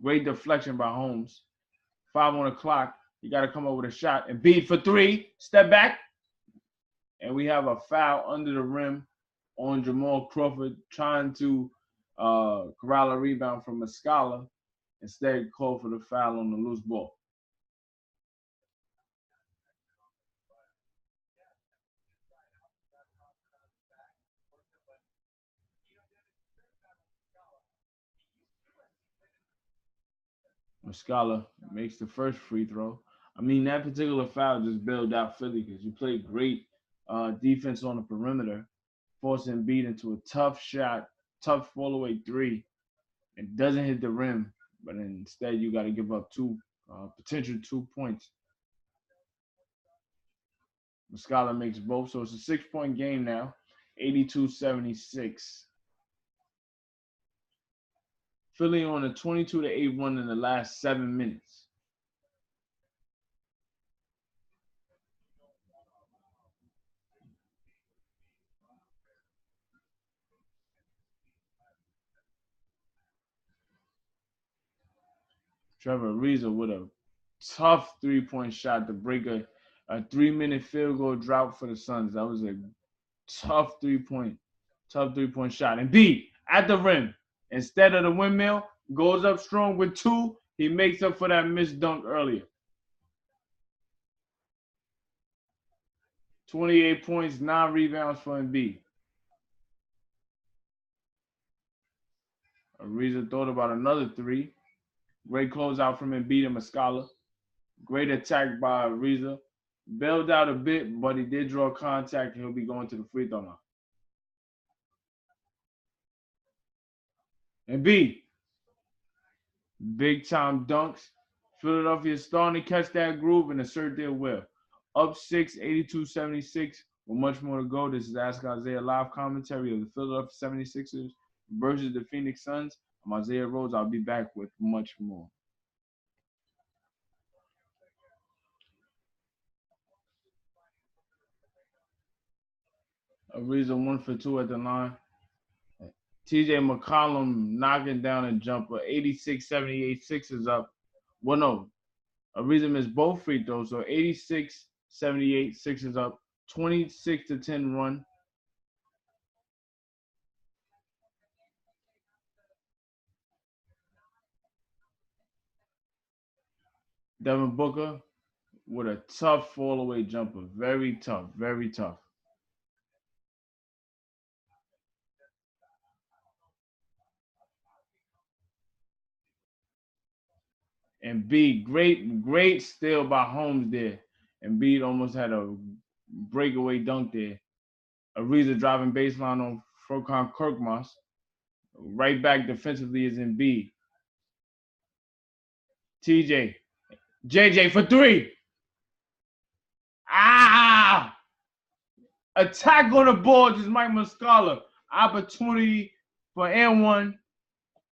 Great deflection by Holmes. 5 on the clock. You got to come up with a shot. Embiid for 3. Step back. And we have a foul under the rim on Jamal Crawford, trying to corral a rebound from Muscala. Instead, called for the foul on the loose ball. Muscala makes the first free throw. I mean, that particular foul just bailed out Philly because you played great defense on the perimeter, forcing Embiid into a tough shot, tough fall-away 3. It doesn't hit the rim, but instead you got to give up potential 2 points. Muscala makes both, so it's a 6-point game now, 82-76. Philly on a 22-8 run in the last 7 minutes. Trevor Ariza with a tough 3-point shot to break a 3-minute field goal drought for the Suns. That was a tough 3-point shot. And B at the rim, instead of the windmill, goes up strong with 2. He makes up for that missed dunk earlier. 28 points, 9 rebounds for Embiid. Ariza thought about another 3. Great closeout from Embiid and Muscala. Great attack by Ariza. Bailed out a bit, but he did draw contact, and he'll be going to the free throw line. Embiid. Big time dunks. Philadelphia starting to catch that groove and assert their will. Up 6, 82-76. With much more to go, this is Ask Isaiah live commentary of the Philadelphia 76ers versus the Phoenix Suns. I'm Isaiah Rose. I'll be back with much more. Ariza 1 for 2 at the line. TJ McCollum knocking down a jumper. 86-78. Sixers up. Well, no. Ariza missed both free throws. So 86-78. Sixers up. 26-10 run. Devin Booker with a tough fall-away jumper. Very tough. Very tough. Embiid, great steal by Holmes there. Embiid almost had a breakaway dunk there. Ariza driving baseline on Furkan Korkmaz. Right back defensively is Embiid. TJ. JJ for three. Ah! Attack on the boards is Mike Muscala. Opportunity for N1.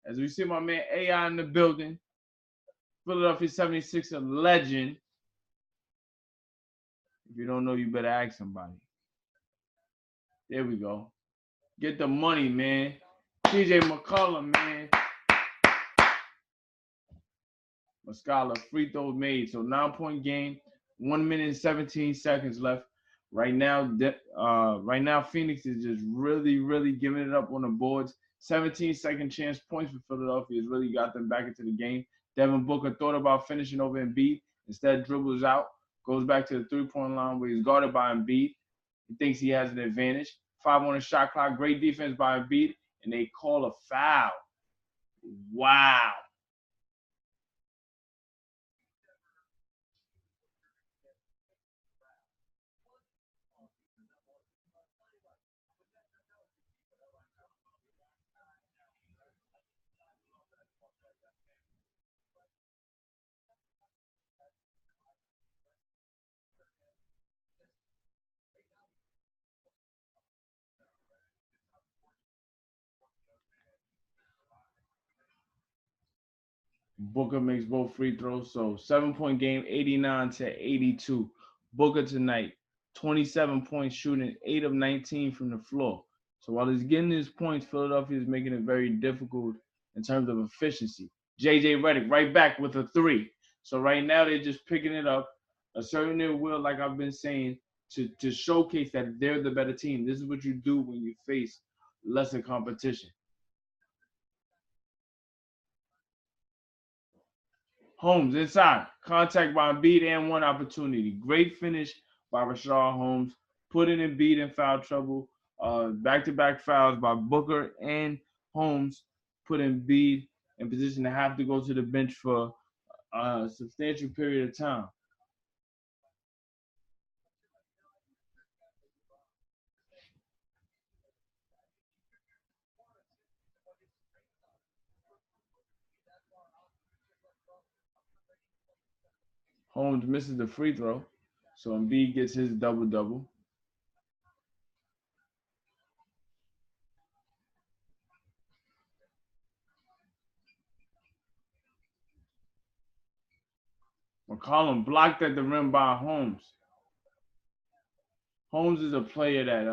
As we see my man AI in the building. Philadelphia 76er legend. If you don't know, you better ask somebody. There we go. Get the money, man. TJ McCollum, man. Muscala, free throw made. So 9-point game, 1 minute and 17 seconds left. Right now, Phoenix is just really giving it up on the boards. 17 second chance points for Philadelphia has really got them back into the game. Devin Booker thought about finishing over Embiid. Instead, dribbles out, goes back to the three-point line where he's guarded by Embiid. He thinks he has an advantage. 5 on the shot clock. Great defense by Embiid, and they call a foul. Wow. Booker makes both free throws. So 7-point game, 89-82. Booker tonight, 27 points shooting, 8 of 19 from the floor. So while he's getting his points, Philadelphia is making it very difficult in terms of efficiency. JJ Redick right back with a three. So right now they're just picking it up, asserting their will, like I've been saying, to showcase that they're the better team. This is what you do when you face lesser competition. Holmes inside. Contact by Embiid and one opportunity. Great finish by Rashard Holmes. Putting Embiid in foul trouble. Back-to-back fouls by Booker and Holmes. Put Embiid in position to have to go to the bench for a substantial period of time. Holmes misses the free throw. So Embiid gets his double-double. McCollum blocked at the rim by Holmes. Holmes is a player that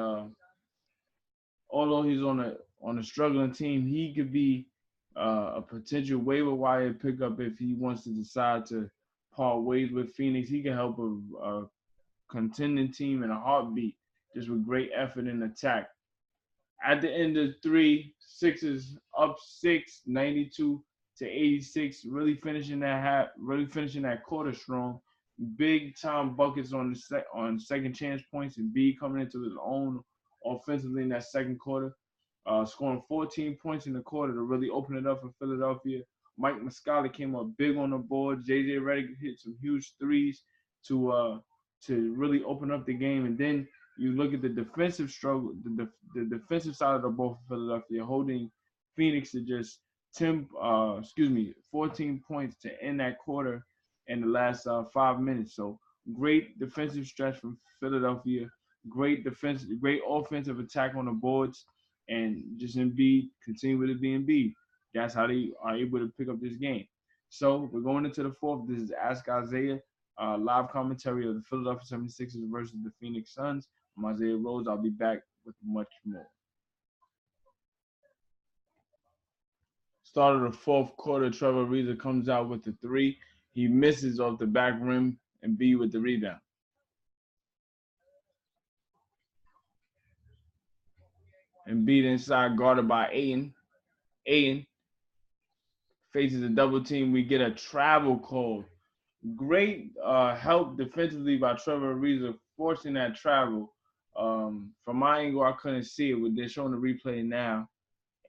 although he's on a struggling team, he could be a potential waiver wire pickup if he wants to decide to part ways with Phoenix. He can help a contending team in a heartbeat, just with great effort and attack. At the end of three, Sixers up 92-86, really finishing that quarter strong. Big time buckets on second chance points, and B coming into his own offensively in that second quarter, scoring 14 points in the quarter to really open it up for Philadelphia. Mike Muscala came up big on the board. JJ Redick hit some huge threes to really open up the game, and then you look at the defensive struggle, the defensive side of the ball for Philadelphia, holding Phoenix to just 14 points to end that quarter in the last 5 minutes. So great defensive stretch from Philadelphia, great offensive attack on the boards, and just Embiid continue to be Embiid. That's how they are able to pick up this game. So we're going into the fourth. This is Ask Isaiah, live commentary of the Philadelphia 76ers versus the Phoenix Suns. I'm Isaiah Rose. I'll be back with much more. Start of the fourth quarter, Trevor Ariza comes out with the three. He misses off the back rim and B with the rebound. Embiid inside, guarded by Aiden. Aiden faces a double team. We get a travel call. Great help defensively by Trevor Ariza, forcing that travel. From my angle, I couldn't see it. They're showing the replay now.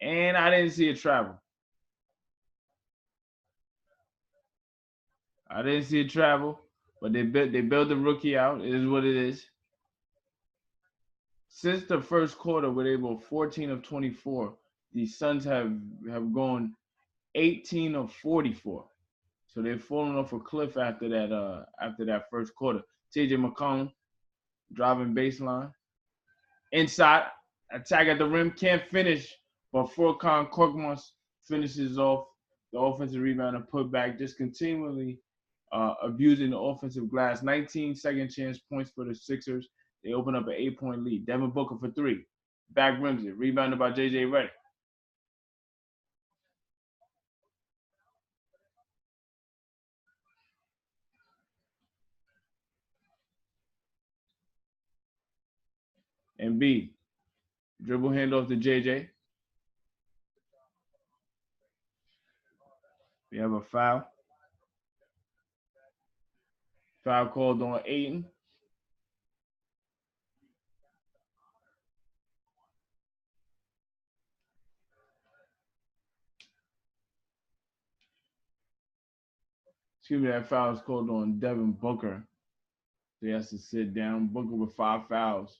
And I didn't see a travel. I didn't see it travel, but they built the rookie out. It is what it is. Since the first quarter, where they were 14 of 24, the Suns have gone 18 of 44. So they've fallen off a cliff after that first quarter. TJ McCollum driving baseline. Inside, attack at the rim, can't finish, but Furkan Korkmaz finishes off the offensive rebound and put back, just continually abusing the offensive glass. 19 second chance points for the Sixers. They open up an 8-point lead. Devin Booker for three. Back rims it. Rebounded by J.J. Redick. Embiid. Dribble handoff to J.J. We have a foul. Foul called on Ayton. Excuse me, that foul is called on Devin Booker. So he has to sit down. Booker with 5 fouls.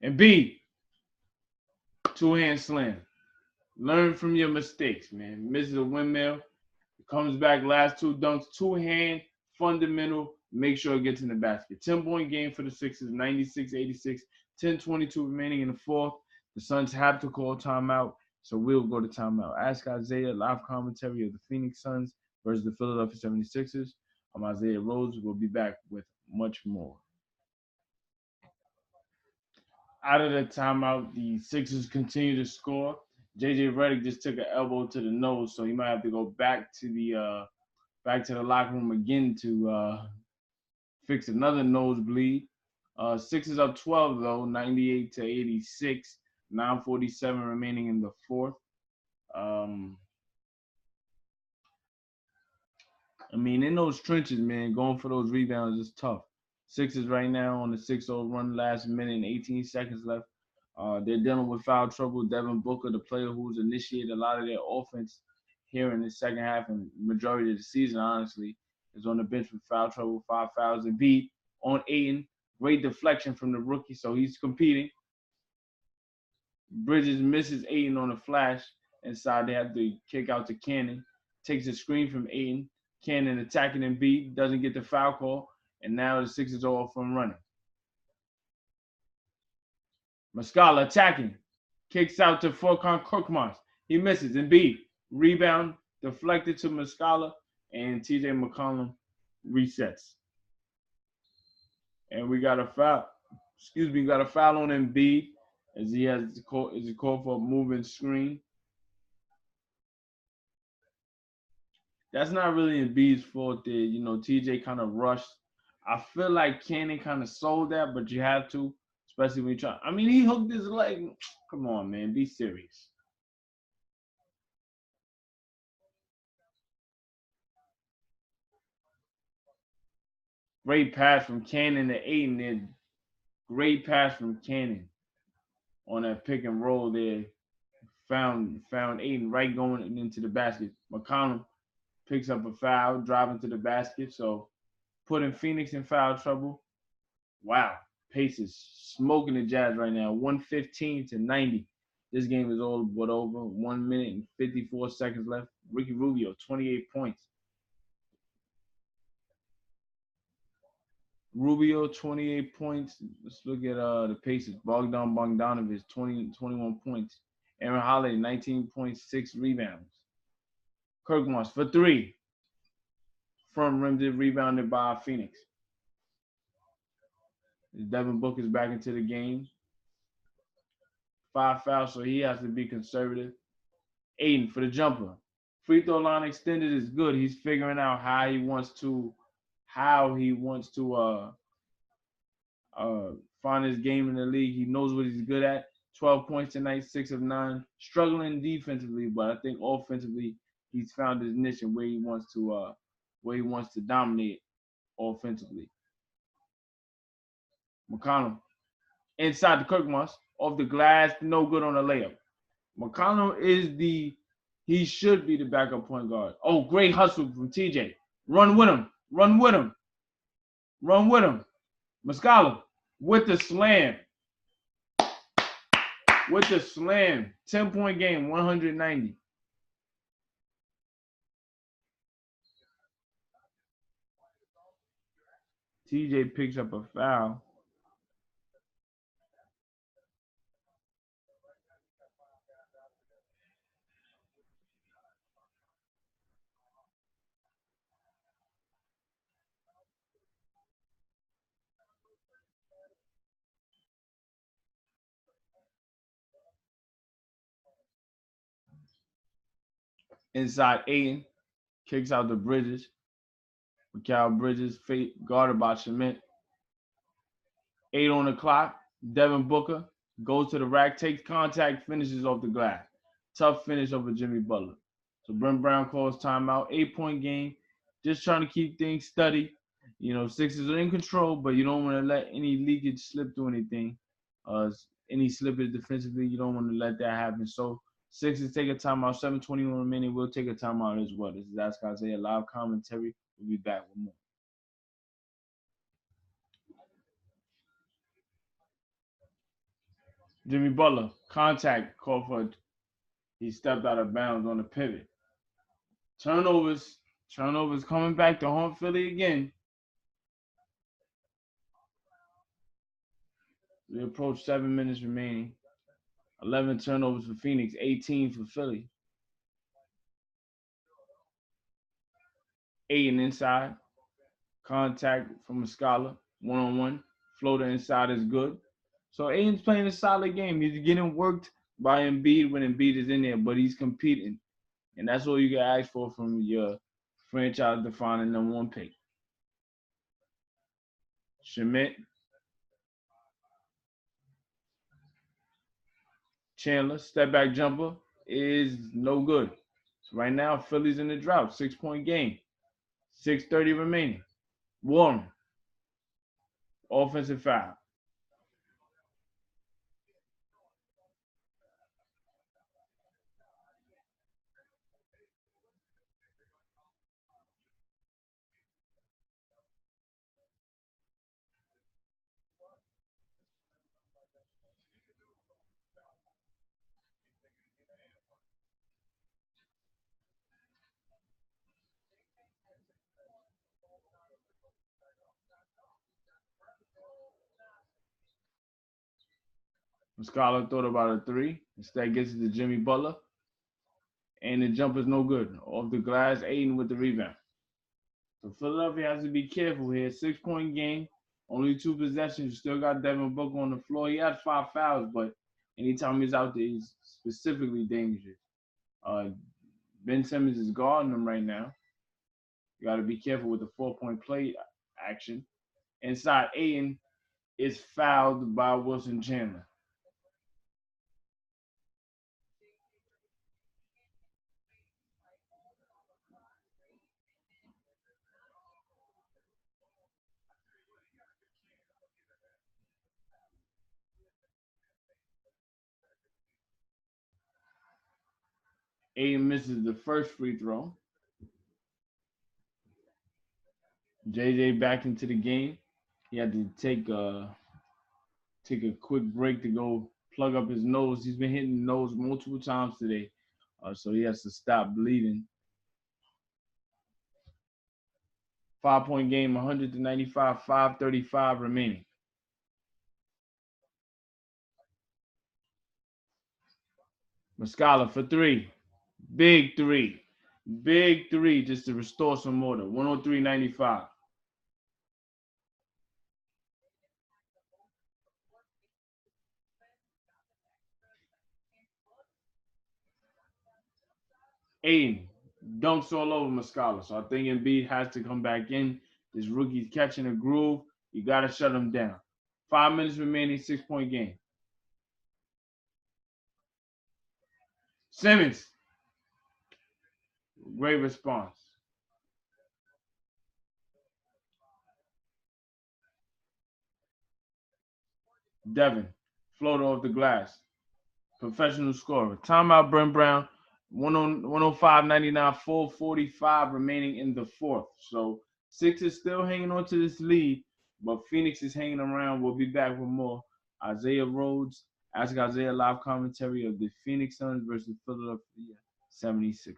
Embiid. Two-hand slam. Learn from your mistakes, man. Misses a windmill. Comes back, last two dunks, two-hand, fundamental, make sure it gets in the basket. 10-point game for the Sixers, 96-86, 10:22 remaining in the fourth. The Suns have to call timeout, so we'll go to timeout. Ask Isaiah, live commentary of the Phoenix Suns versus the Philadelphia 76ers. I'm Isaiah Rhodes. We'll be back with much more. Out of the timeout, the Sixers continue to score. J.J. Redick just took an elbow to the nose, so he might have to go back to the locker room again to fix another nosebleed. Sixers up 12 though, 98-86, 9:47 remaining in the fourth. I mean, in those trenches, man, going for those rebounds is tough. Sixers right now on the 6-0 run, last minute and 18 seconds left. They're dealing with foul trouble. Devin Booker, the player who's initiated a lot of their offense here in the second half and majority of the season, honestly, is on the bench with foul trouble, 5 fouls. Embiid on Ayton, great deflection from the rookie, so he's competing. Bridges misses Ayton on a flash. Inside, they have to kick out to Cannon. Takes a screen from Ayton. Cannon attacking Embiid, doesn't get the foul call, and now the Sixers are off and running. Muscala attacking. Kicks out to Furkan Korkmaz. He misses. Embiid. Rebound deflected to Muscala, and TJ McCollum resets. And we got a foul. Got a foul on Embiid as he has is called for a moving screen. That's not really Embiid's fault there. You know, TJ kind of rushed. I feel like Cannon kind of sold that, but you have to, especially when you try. I mean, he hooked his leg. Come on, man. Be serious. Great pass from Cannon to Ayton there. Great pass from Cannon on that pick and roll there. Found Ayton right going into the basket. McConnell picks up a foul, driving to the basket. So putting Phoenix in foul trouble. Wow. Pacers smoking the Jazz right now. 115-90. This game is all but over. 1 minute and 54 seconds left. Ricky Rubio, 28 points. Rubio, 28 points. Let's look at the Pacers. Bogdan Bogdanovic, 21 points. Aaron Holiday, 19.6 rebounds. Korkmaz for three. Front rimmed it, rebounded by Phoenix. Devin Booker's back into the game. 5 fouls, so he has to be conservative. Ayton for the jumper. Free throw line extended is good. He's figuring out how he wants to find his game in the league. He knows what he's good at. 12 points tonight, 6 of 9. Struggling defensively, but I think offensively he's found his niche and where he wants to dominate offensively. McConnell inside the Korkmaz. off the glass, no good on the layup. McConnell he should be the backup point guard. Oh, great hustle from TJ. Run with him. Run with him. Run with him. Muscala with the slam. With the slam. 10-point game, 190. TJ picks up a foul. Inside Aiden. Kicks out the Bridges. Mikal Bridges guarded by Schmidt. 8 on the clock. Devin Booker goes to the rack, takes contact, finishes off the glass. Tough finish over Jimmy Butler. So Brent Brown calls timeout. 8-point game. Just trying to keep things steady. Sixers are in control, but you don't want to let any leakage slip through anything. Any slippage defensively, you don't want to let that happen. So Sixers take a timeout. 7:21 remaining. We'll take a timeout as well. This is Ask Isaiah live commentary. We'll be back with more. Jimmy Butler, contact, called for. He stepped out of bounds on the pivot. Turnovers coming back to haunt Philly again. We approach 7 minutes remaining. 11 turnovers for Phoenix, 18 for Philly. Aiden inside. Contact from Muscala. One-on-one. Floater inside is good. So Aiden's playing a solid game. He's getting worked by Embiid when Embiid is in there, but he's competing. And that's all you can ask for from your franchise-defining #1 pick. Schmidt. Chandler, step back jumper is no good. So right now, Philly's in the drought. 6-point game. 6:30 remaining. Warren. Offensive foul. Muscala thought about a 3. Instead gets it to Jimmy Butler. And the jumper's no good. Off the glass, Aiden with the rebound. So Philadelphia has to be careful here. 6-point game. Only 2 possessions. You still got Devin Booker on the floor. He had 5 fouls, but anytime he's out there, he's specifically dangerous. Ben Simmons is guarding him right now. You got to be careful with the 4-point play action. Inside, Aiden is fouled by Wilson Chandler. Aiden misses the first free throw. JJ back into the game. He had to take a quick break to go plug up his nose. He's been hitting the nose multiple times today, so he has to stop bleeding. 5-point game, 100-95, 5:35 remaining. Muscala for 3. Big 3. Big 3 just to restore some order. 103-95. Aiden dunks all over Muscala. So I think Embiid has to come back in. This rookie's catching a groove. You got to shut him down. 5 minutes remaining, 6-point game. Simmons. Great response. Devin Floater off the glass. Professional scorer. Timeout, Brent Brown. 105.99, 4:45 remaining in the fourth. So Six is still hanging on to this lead, but Phoenix is hanging around. We'll be back with more Isaiah Rhodes. Ask Isaiah live commentary of the Phoenix Suns versus Philadelphia 76ers.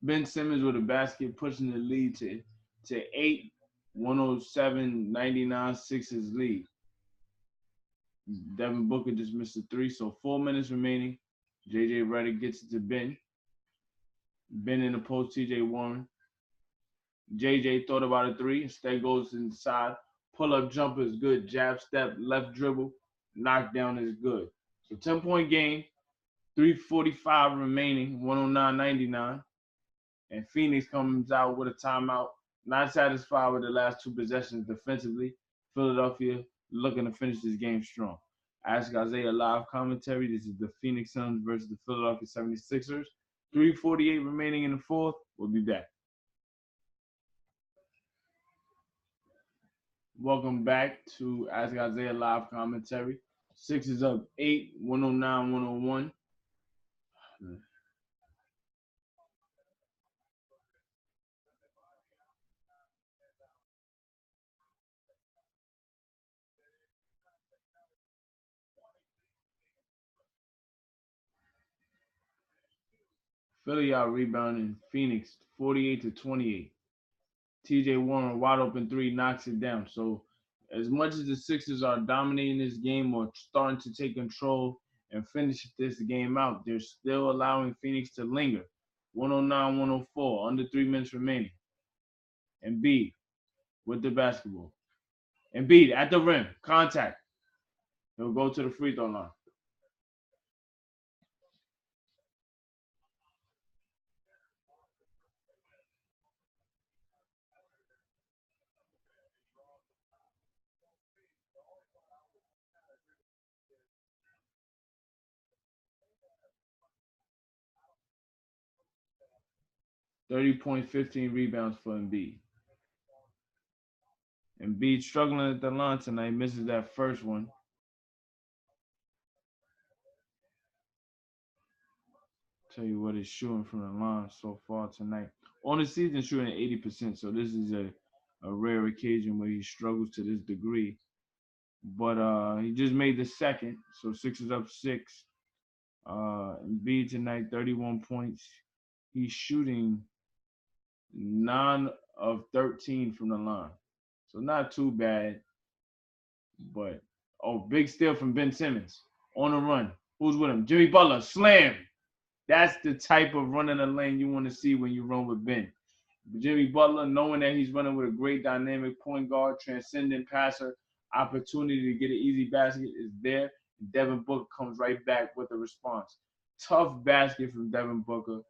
Ben Simmons with a basket, pushing the lead to 8, 107.99, Sixers lead. Devin Booker just missed a three, so 4 minutes remaining. JJ Redick gets it to Ben. Ben in the post, TJ Warren. JJ thought about a three, instead goes inside. Pull-up jumper is good. Jab step, left dribble, knockdown is good. So 10-point game, 3:45 remaining, 109.99. And Phoenix comes out with a timeout, not satisfied with the last two possessions defensively. Philadelphia looking to finish this game strong. Ask Isaiah live commentary. This is the Phoenix Suns versus the Philadelphia 76ers. 3:48 remaining in the fourth. We'll be back. Welcome back to Ask Isaiah live commentary. Sixers up 8, 109, 101. Philly out rebounding Phoenix 48-28. TJ Warren, wide open three, knocks it down. So, as much as the Sixers are dominating this game or starting to take control and finish this game out, they're still allowing Phoenix to linger. 109, 104, under 3 minutes remaining. Embiid with the basketball. Embiid at the rim, contact. He'll go to the free throw line. 30 points, 15 rebounds for Embiid. Embiid struggling at the line tonight, misses that first one. Tell you what he's shooting from the line so far tonight. On the season, shooting 80%. So this is a rare occasion where he struggles to this degree. But he just made the second. So Sixers up 6. Embiid tonight, 31 points. He's shooting 9 of 13 from the line. So not too bad. But, big steal from Ben Simmons. On the run. Who's with him? Jimmy Butler. Slam. That's the type of run in the lane you want to see when you run with Ben. Jimmy Butler, knowing that he's running with a great dynamic point guard, transcendent passer, opportunity to get an easy basket is there. Devin Booker comes right back with a response. Tough basket from Devin Booker.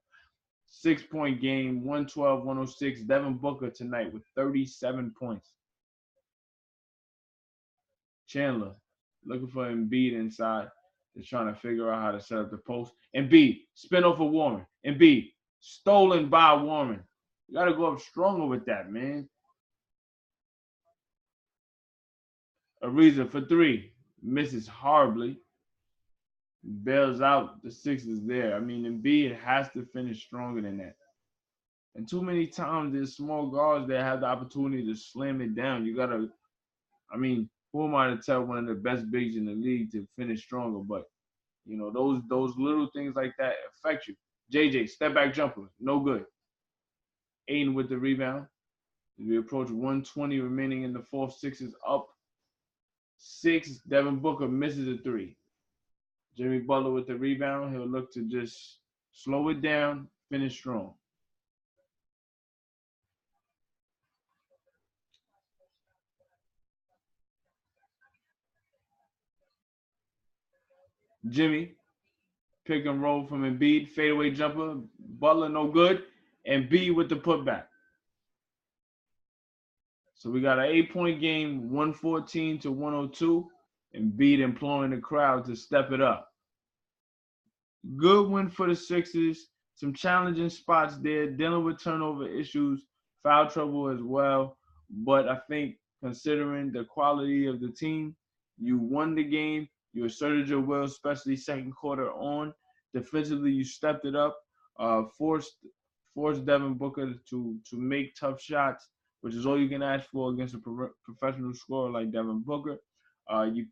6-point game, 112-106. Devin Booker tonight with 37 points. Chandler looking for Embiid inside. They're trying to figure out how to set up the post. Embiid, spin off of Warren. Embiid, stolen by Warren. You got to go up stronger with that, man. Ariza for 3. Misses horribly. Bails out. The Sixers there. I mean, Embiid has to finish stronger than that. And too many times there's small guards that have the opportunity to slam it down. You got to, who am I to tell one of the best bigs in the league to finish stronger? But, those little things like that affect you. JJ, step back jumper. No good. Aiden with the rebound. We approach 120 remaining in the fourth. Sixers up 6. Devin Booker misses a 3. Jimmy Butler with the rebound. He'll look to just slow it down, finish strong. Jimmy, pick and roll from Embiid, fadeaway jumper. Butler no good. Embiid with the putback. So we got an 8-point game, 114-102. Embiid imploring the crowd to step it up. Good win for the Sixers. Some challenging spots there, dealing with turnover issues, foul trouble as well. But I think considering the quality of the team. You won the game. You asserted your will, especially second quarter on. Defensively, you stepped it up, forced Devin Booker to make tough shots, which is all you can ask for against a professional scorer like Devin Booker. You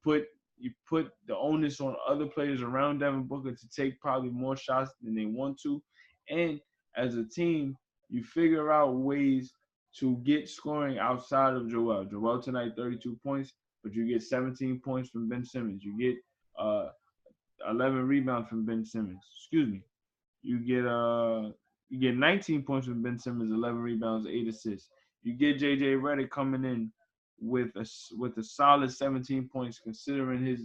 put the onus on other players around Devin Booker to take probably more shots than they want to, and as a team, you figure out ways to get scoring outside of Joel. Joel tonight 32 points, but you get 17 points from Ben Simmons. You get uh, 11 rebounds from Ben Simmons. Excuse me. You get 19 points from Ben Simmons, 11 rebounds, 8 assists. You get JJ Redick coming in with a solid 17 points, considering his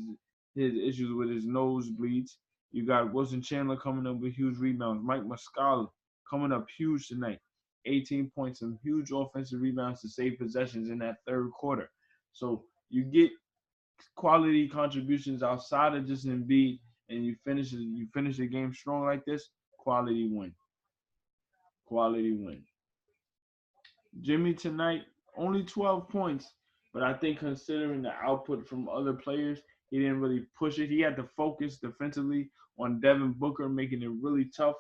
issues with his nosebleeds. You got Wilson Chandler coming up with huge rebounds. Mike Muscala coming up huge tonight, 18 points, some huge offensive rebounds to save possessions in that third quarter. So you get quality contributions outside of just Embiid, and you finish the game strong like this. Quality win. Quality win. Jimmy tonight only 12 points, but I think considering the output from other players, he didn't really push it. He had to focus defensively on Devin Booker, making it really tough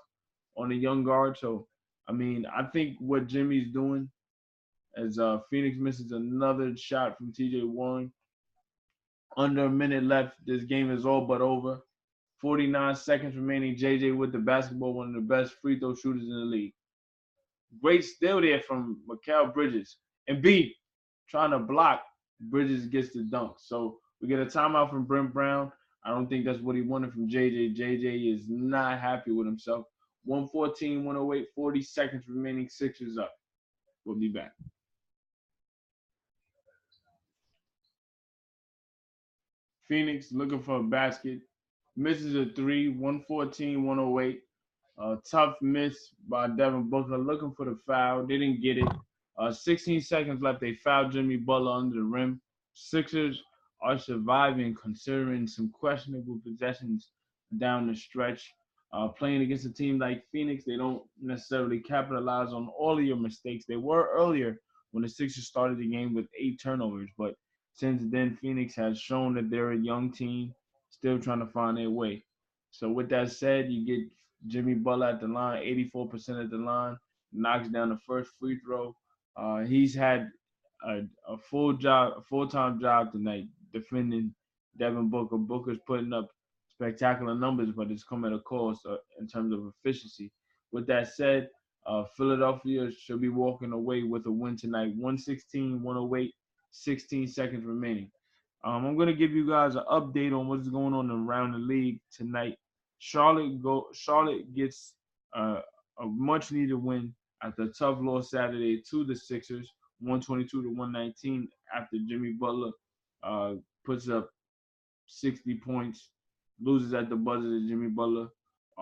on the young guard. So, I mean, I think what Jimmy's doing as Phoenix misses another shot from T.J. Warren. Under a minute left, this game is all but over. 49 seconds remaining. JJ with the basketball, one of the best free throw shooters in the league. Great steal there from Mikal Bridges. Embiid trying to block. Bridges gets the dunk. So we get a timeout from Brent Brown. I don't think that's what he wanted from JJ. JJ is not happy with himself. 114, 108, 40 seconds remaining. Sixers up. We'll be back. Phoenix looking for a basket. Misses a three. 114, 108. Tough miss by Devin Booker looking for the foul. They didn't get it. 16 seconds left. They fouled Jimmy Butler under the rim. Sixers are surviving considering some questionable possessions down the stretch. Playing against a team like Phoenix, they don't necessarily capitalize on all of your mistakes. They were earlier when the Sixers started the game with 8 turnovers, but since then, Phoenix has shown that they're a young team, still trying to find their way. So with that said, you get Jimmy Butler at the line, 84% at the line, knocks down the first free throw. He's had a full-time job tonight defending Devin Booker. Booker's putting up spectacular numbers, but it's come at a cost in terms of efficiency. With that said, Philadelphia should be walking away with a win tonight, 116, 108, 16 seconds remaining. I'm going to give you guys an update on what's going on around the league tonight. Charlotte gets a much needed win after a tough loss Saturday to the Sixers, 122 to 119 after Jimmy Butler uh, puts up 60 points, loses at the buzzer to Jimmy Butler.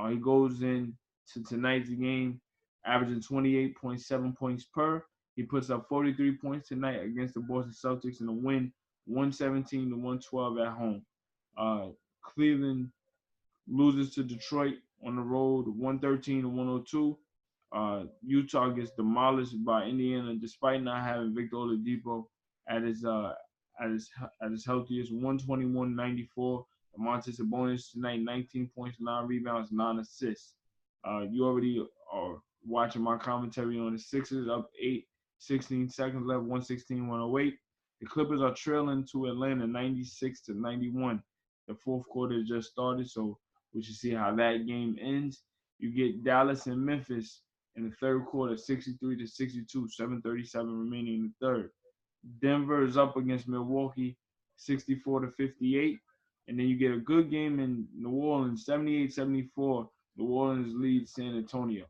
He goes in to tonight's game, averaging 28.7 points per. He puts up 43 points tonight against the Boston Celtics in a win, 117 to 112 at home. Cleveland loses to Detroit on the road, 113 to 102. Utah gets demolished by Indiana despite not having Victor Oladipo at his uh, at his healthiest, 121-94. Domantas Sabonis tonight, 19 points, 9 rebounds, 9 assists. You already are watching my commentary on the Sixers, up 8, 16 seconds left, 116, 108. The Clippers are trailing to Atlanta, 96 to 91. The fourth quarter just started, so we should see how that game ends. You get Dallas and Memphis in the third quarter, 63 to 62, 7:37 remaining in the third. Denver is up against Milwaukee, 64 to 58. And then you get a good game in New Orleans, 78-74. New Orleans leads San Antonio.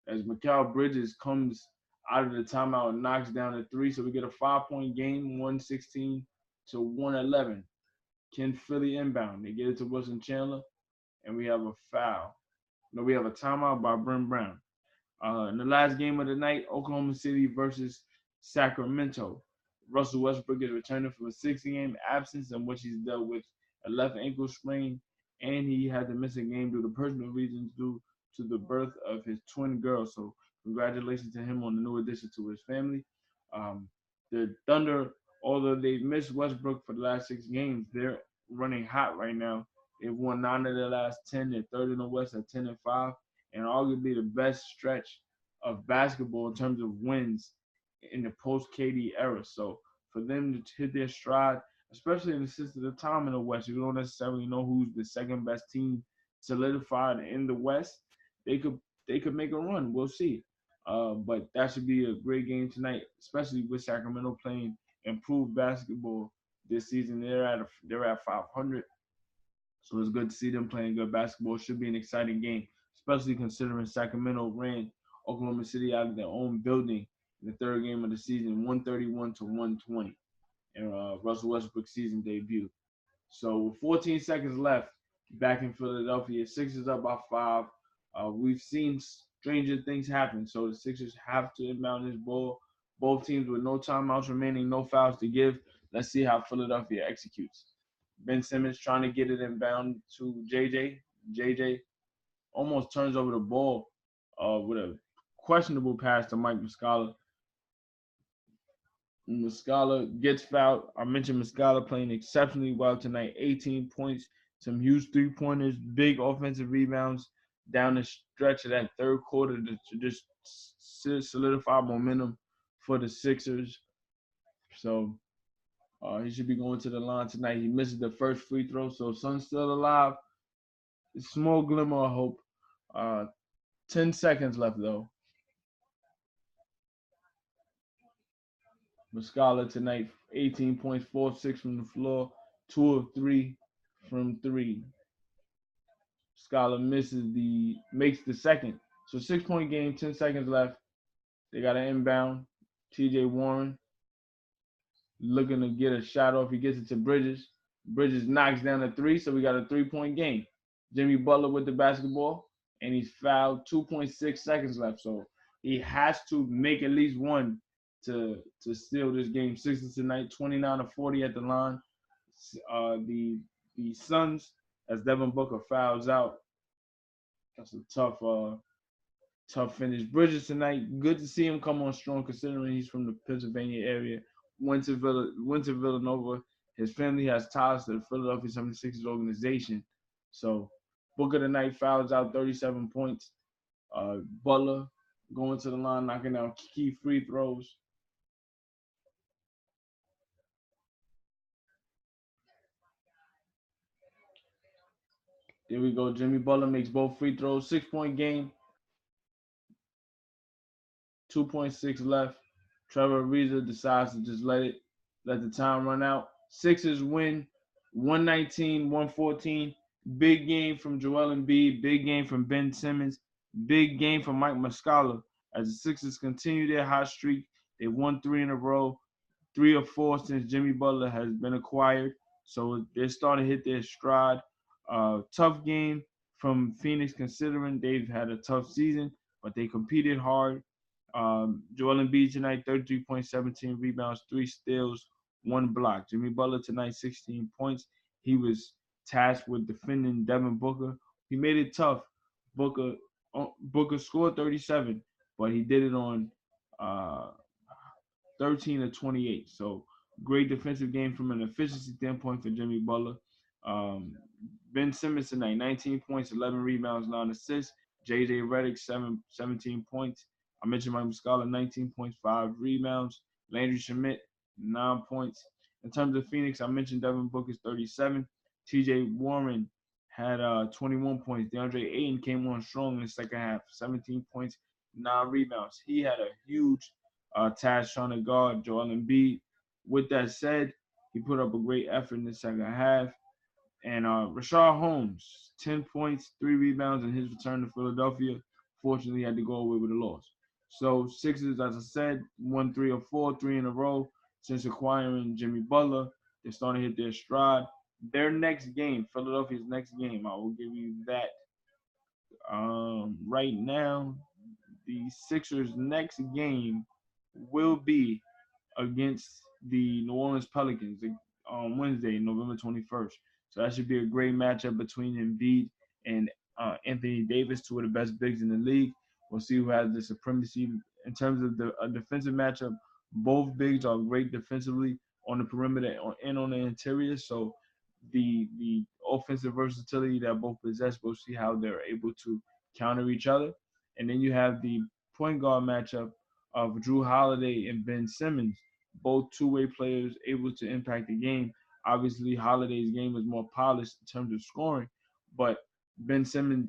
As Mikal Bridges comes out of the timeout and knocks down a three. So we get a 5-point game, 116 to 111. Can Philly inbound? They get it to Wilson Chandler, and we have a foul. No, we have a timeout by Brent Brown. In the last game of the night, Oklahoma City versus Sacramento. Russell Westbrook is returning from a 6-game absence in which he's dealt with a left ankle sprain, and he had to miss a game due to personal reasons due to the birth of his twin girls. So congratulations to him on the new addition to his family. The Thunder, although they missed Westbrook for the last 6 games, they're running hot right now. They've won 9 of their last 10. They're third in the West at 10-5, and arguably the best stretch of basketball in terms of wins in the post KD era. So for them to hit their stride, especially in the sense of the time in the West, you don't necessarily know who's the second best team solidified in the West. They could they could make a run. We'll see. But that should be a great game tonight, especially with Sacramento playing improved basketball this season. They're at 500, so it's good to see them playing good basketball. It should be an exciting game, especially considering Sacramento ran Oklahoma City out of their own building in the third game of the season, 131-120, in Russell Westbrook's season debut. So with 14 seconds left, back in Philadelphia, Sixers up by 5. We've seen stranger things happen, so the Sixers have to inbound this ball. Both teams with no timeouts remaining, no fouls to give. Let's see how Philadelphia executes. Ben Simmons trying to get it inbound to JJ. JJ almost turns over the ball with a questionable pass to Mike Muscala. Muscala gets fouled. I mentioned Muscala playing exceptionally well tonight. 18 points, some huge 3-pointers, big offensive rebounds down the stretch of that third quarter to just solidify momentum for the Sixers. So he should be going to the line tonight. He misses the first free throw, so Suns still alive. Small glimmer of hope. 10 seconds left though. Muscala tonight, 18 points, 4-6 from the floor, 2 of 3 from 3. Muscala makes the second. So 6-point game, 10 seconds left. They got an inbound. TJ Warren looking to get a shot off. He gets it to Bridges. Bridges knocks down a 3, so we got a 3-point game. Jimmy Butler with the basketball, and he's fouled. 2.6 seconds left, so he has to make at least one to steal this game. Sixers tonight, 29-40 at the line. The Suns, as Devin Booker fouls out. That's a tough finish. Bridges tonight, good to see him come on strong considering he's from the Pennsylvania area. Went to Villanova. His family has ties to the Philadelphia 76ers organization. So Booker tonight fouls out 37 points. Butler going to the line, knocking down key free throws. There we go. Jimmy Butler makes both free throws. 6-point game. 2.6 left. Trevor Ariza decides to just let the time run out. Sixers win 119-114. Big game from Joel Embiid. Big game from Ben Simmons. Big game from Mike Muscala. As the Sixers continue their hot streak, they've won 3 in a row, 3 or 4 since Jimmy Butler has been acquired. So they're starting to hit their stride. Tough game from Phoenix considering they've had a tough season, but they competed hard. Joel Embiid tonight, 33 points, 17 rebounds, 3 steals, 1 block. Jimmy Butler tonight, 16 points. He was tasked with defending Devin Booker. He made it tough. Booker scored 37, but he did it on uh, 13 of 28. So great defensive game from an efficiency standpoint for Jimmy Butler. Um, Ben Simmons tonight, 19 points, 11 rebounds, 9 assists. J.J. Redick, 17 points. I mentioned Mike Muscala, 19 points, 5 rebounds. Landry Shamet, 9 points. In terms of Phoenix, I mentioned Devin Booker's 37. T.J. Warren had 21 points. DeAndre Ayton came on strong in the second half, 17 points, 9 rebounds. He had a huge task trying to guard Joel Embiid. With that said, he put up a great effort in the second half. And Rashard Holmes, 10 points, 3 rebounds in his return to Philadelphia. Fortunately, he had to go away with a loss. So Sixers, as I said, won 3 or 4, 3 in a row since acquiring Jimmy Butler. They're starting to hit their stride. Their next game, Philadelphia's next game, I will give you that right now. The Sixers' next game will be against the New Orleans Pelicans on Wednesday, November 21st. So that should be a great matchup between Embiid and Anthony Davis, 2 of the best bigs in the league. We'll see who has the supremacy in terms of the defensive matchup. Both bigs are great defensively on the perimeter and on the interior. So the offensive versatility that both possess, we'll see how they're able to counter each other. And then you have the point guard matchup of Drew Holiday and Ben Simmons, both two-way players able to impact the game. Obviously, Holiday's game is more polished in terms of scoring, but Ben Simmons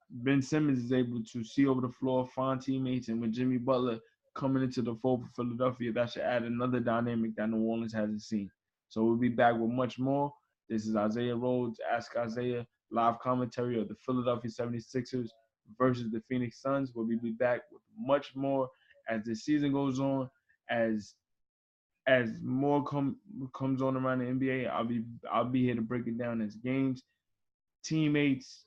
Ben Simmons is able to see over the floor, find teammates, and with Jimmy Butler coming into the fold for Philadelphia, that should add another dynamic that New Orleans hasn't seen. So we'll be back with much more. This is Isaiah Rhodes, Ask Isaiah, live commentary of the Philadelphia 76ers versus the Phoenix Suns. We'll be back with much more as the season goes on, as as more comes on around the NBA. I'll be here to break it down as games, teammates,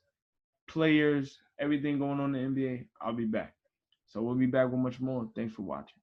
players, everything going on in the NBA. I'll be back. So we'll be back with much more. Thanks for watching.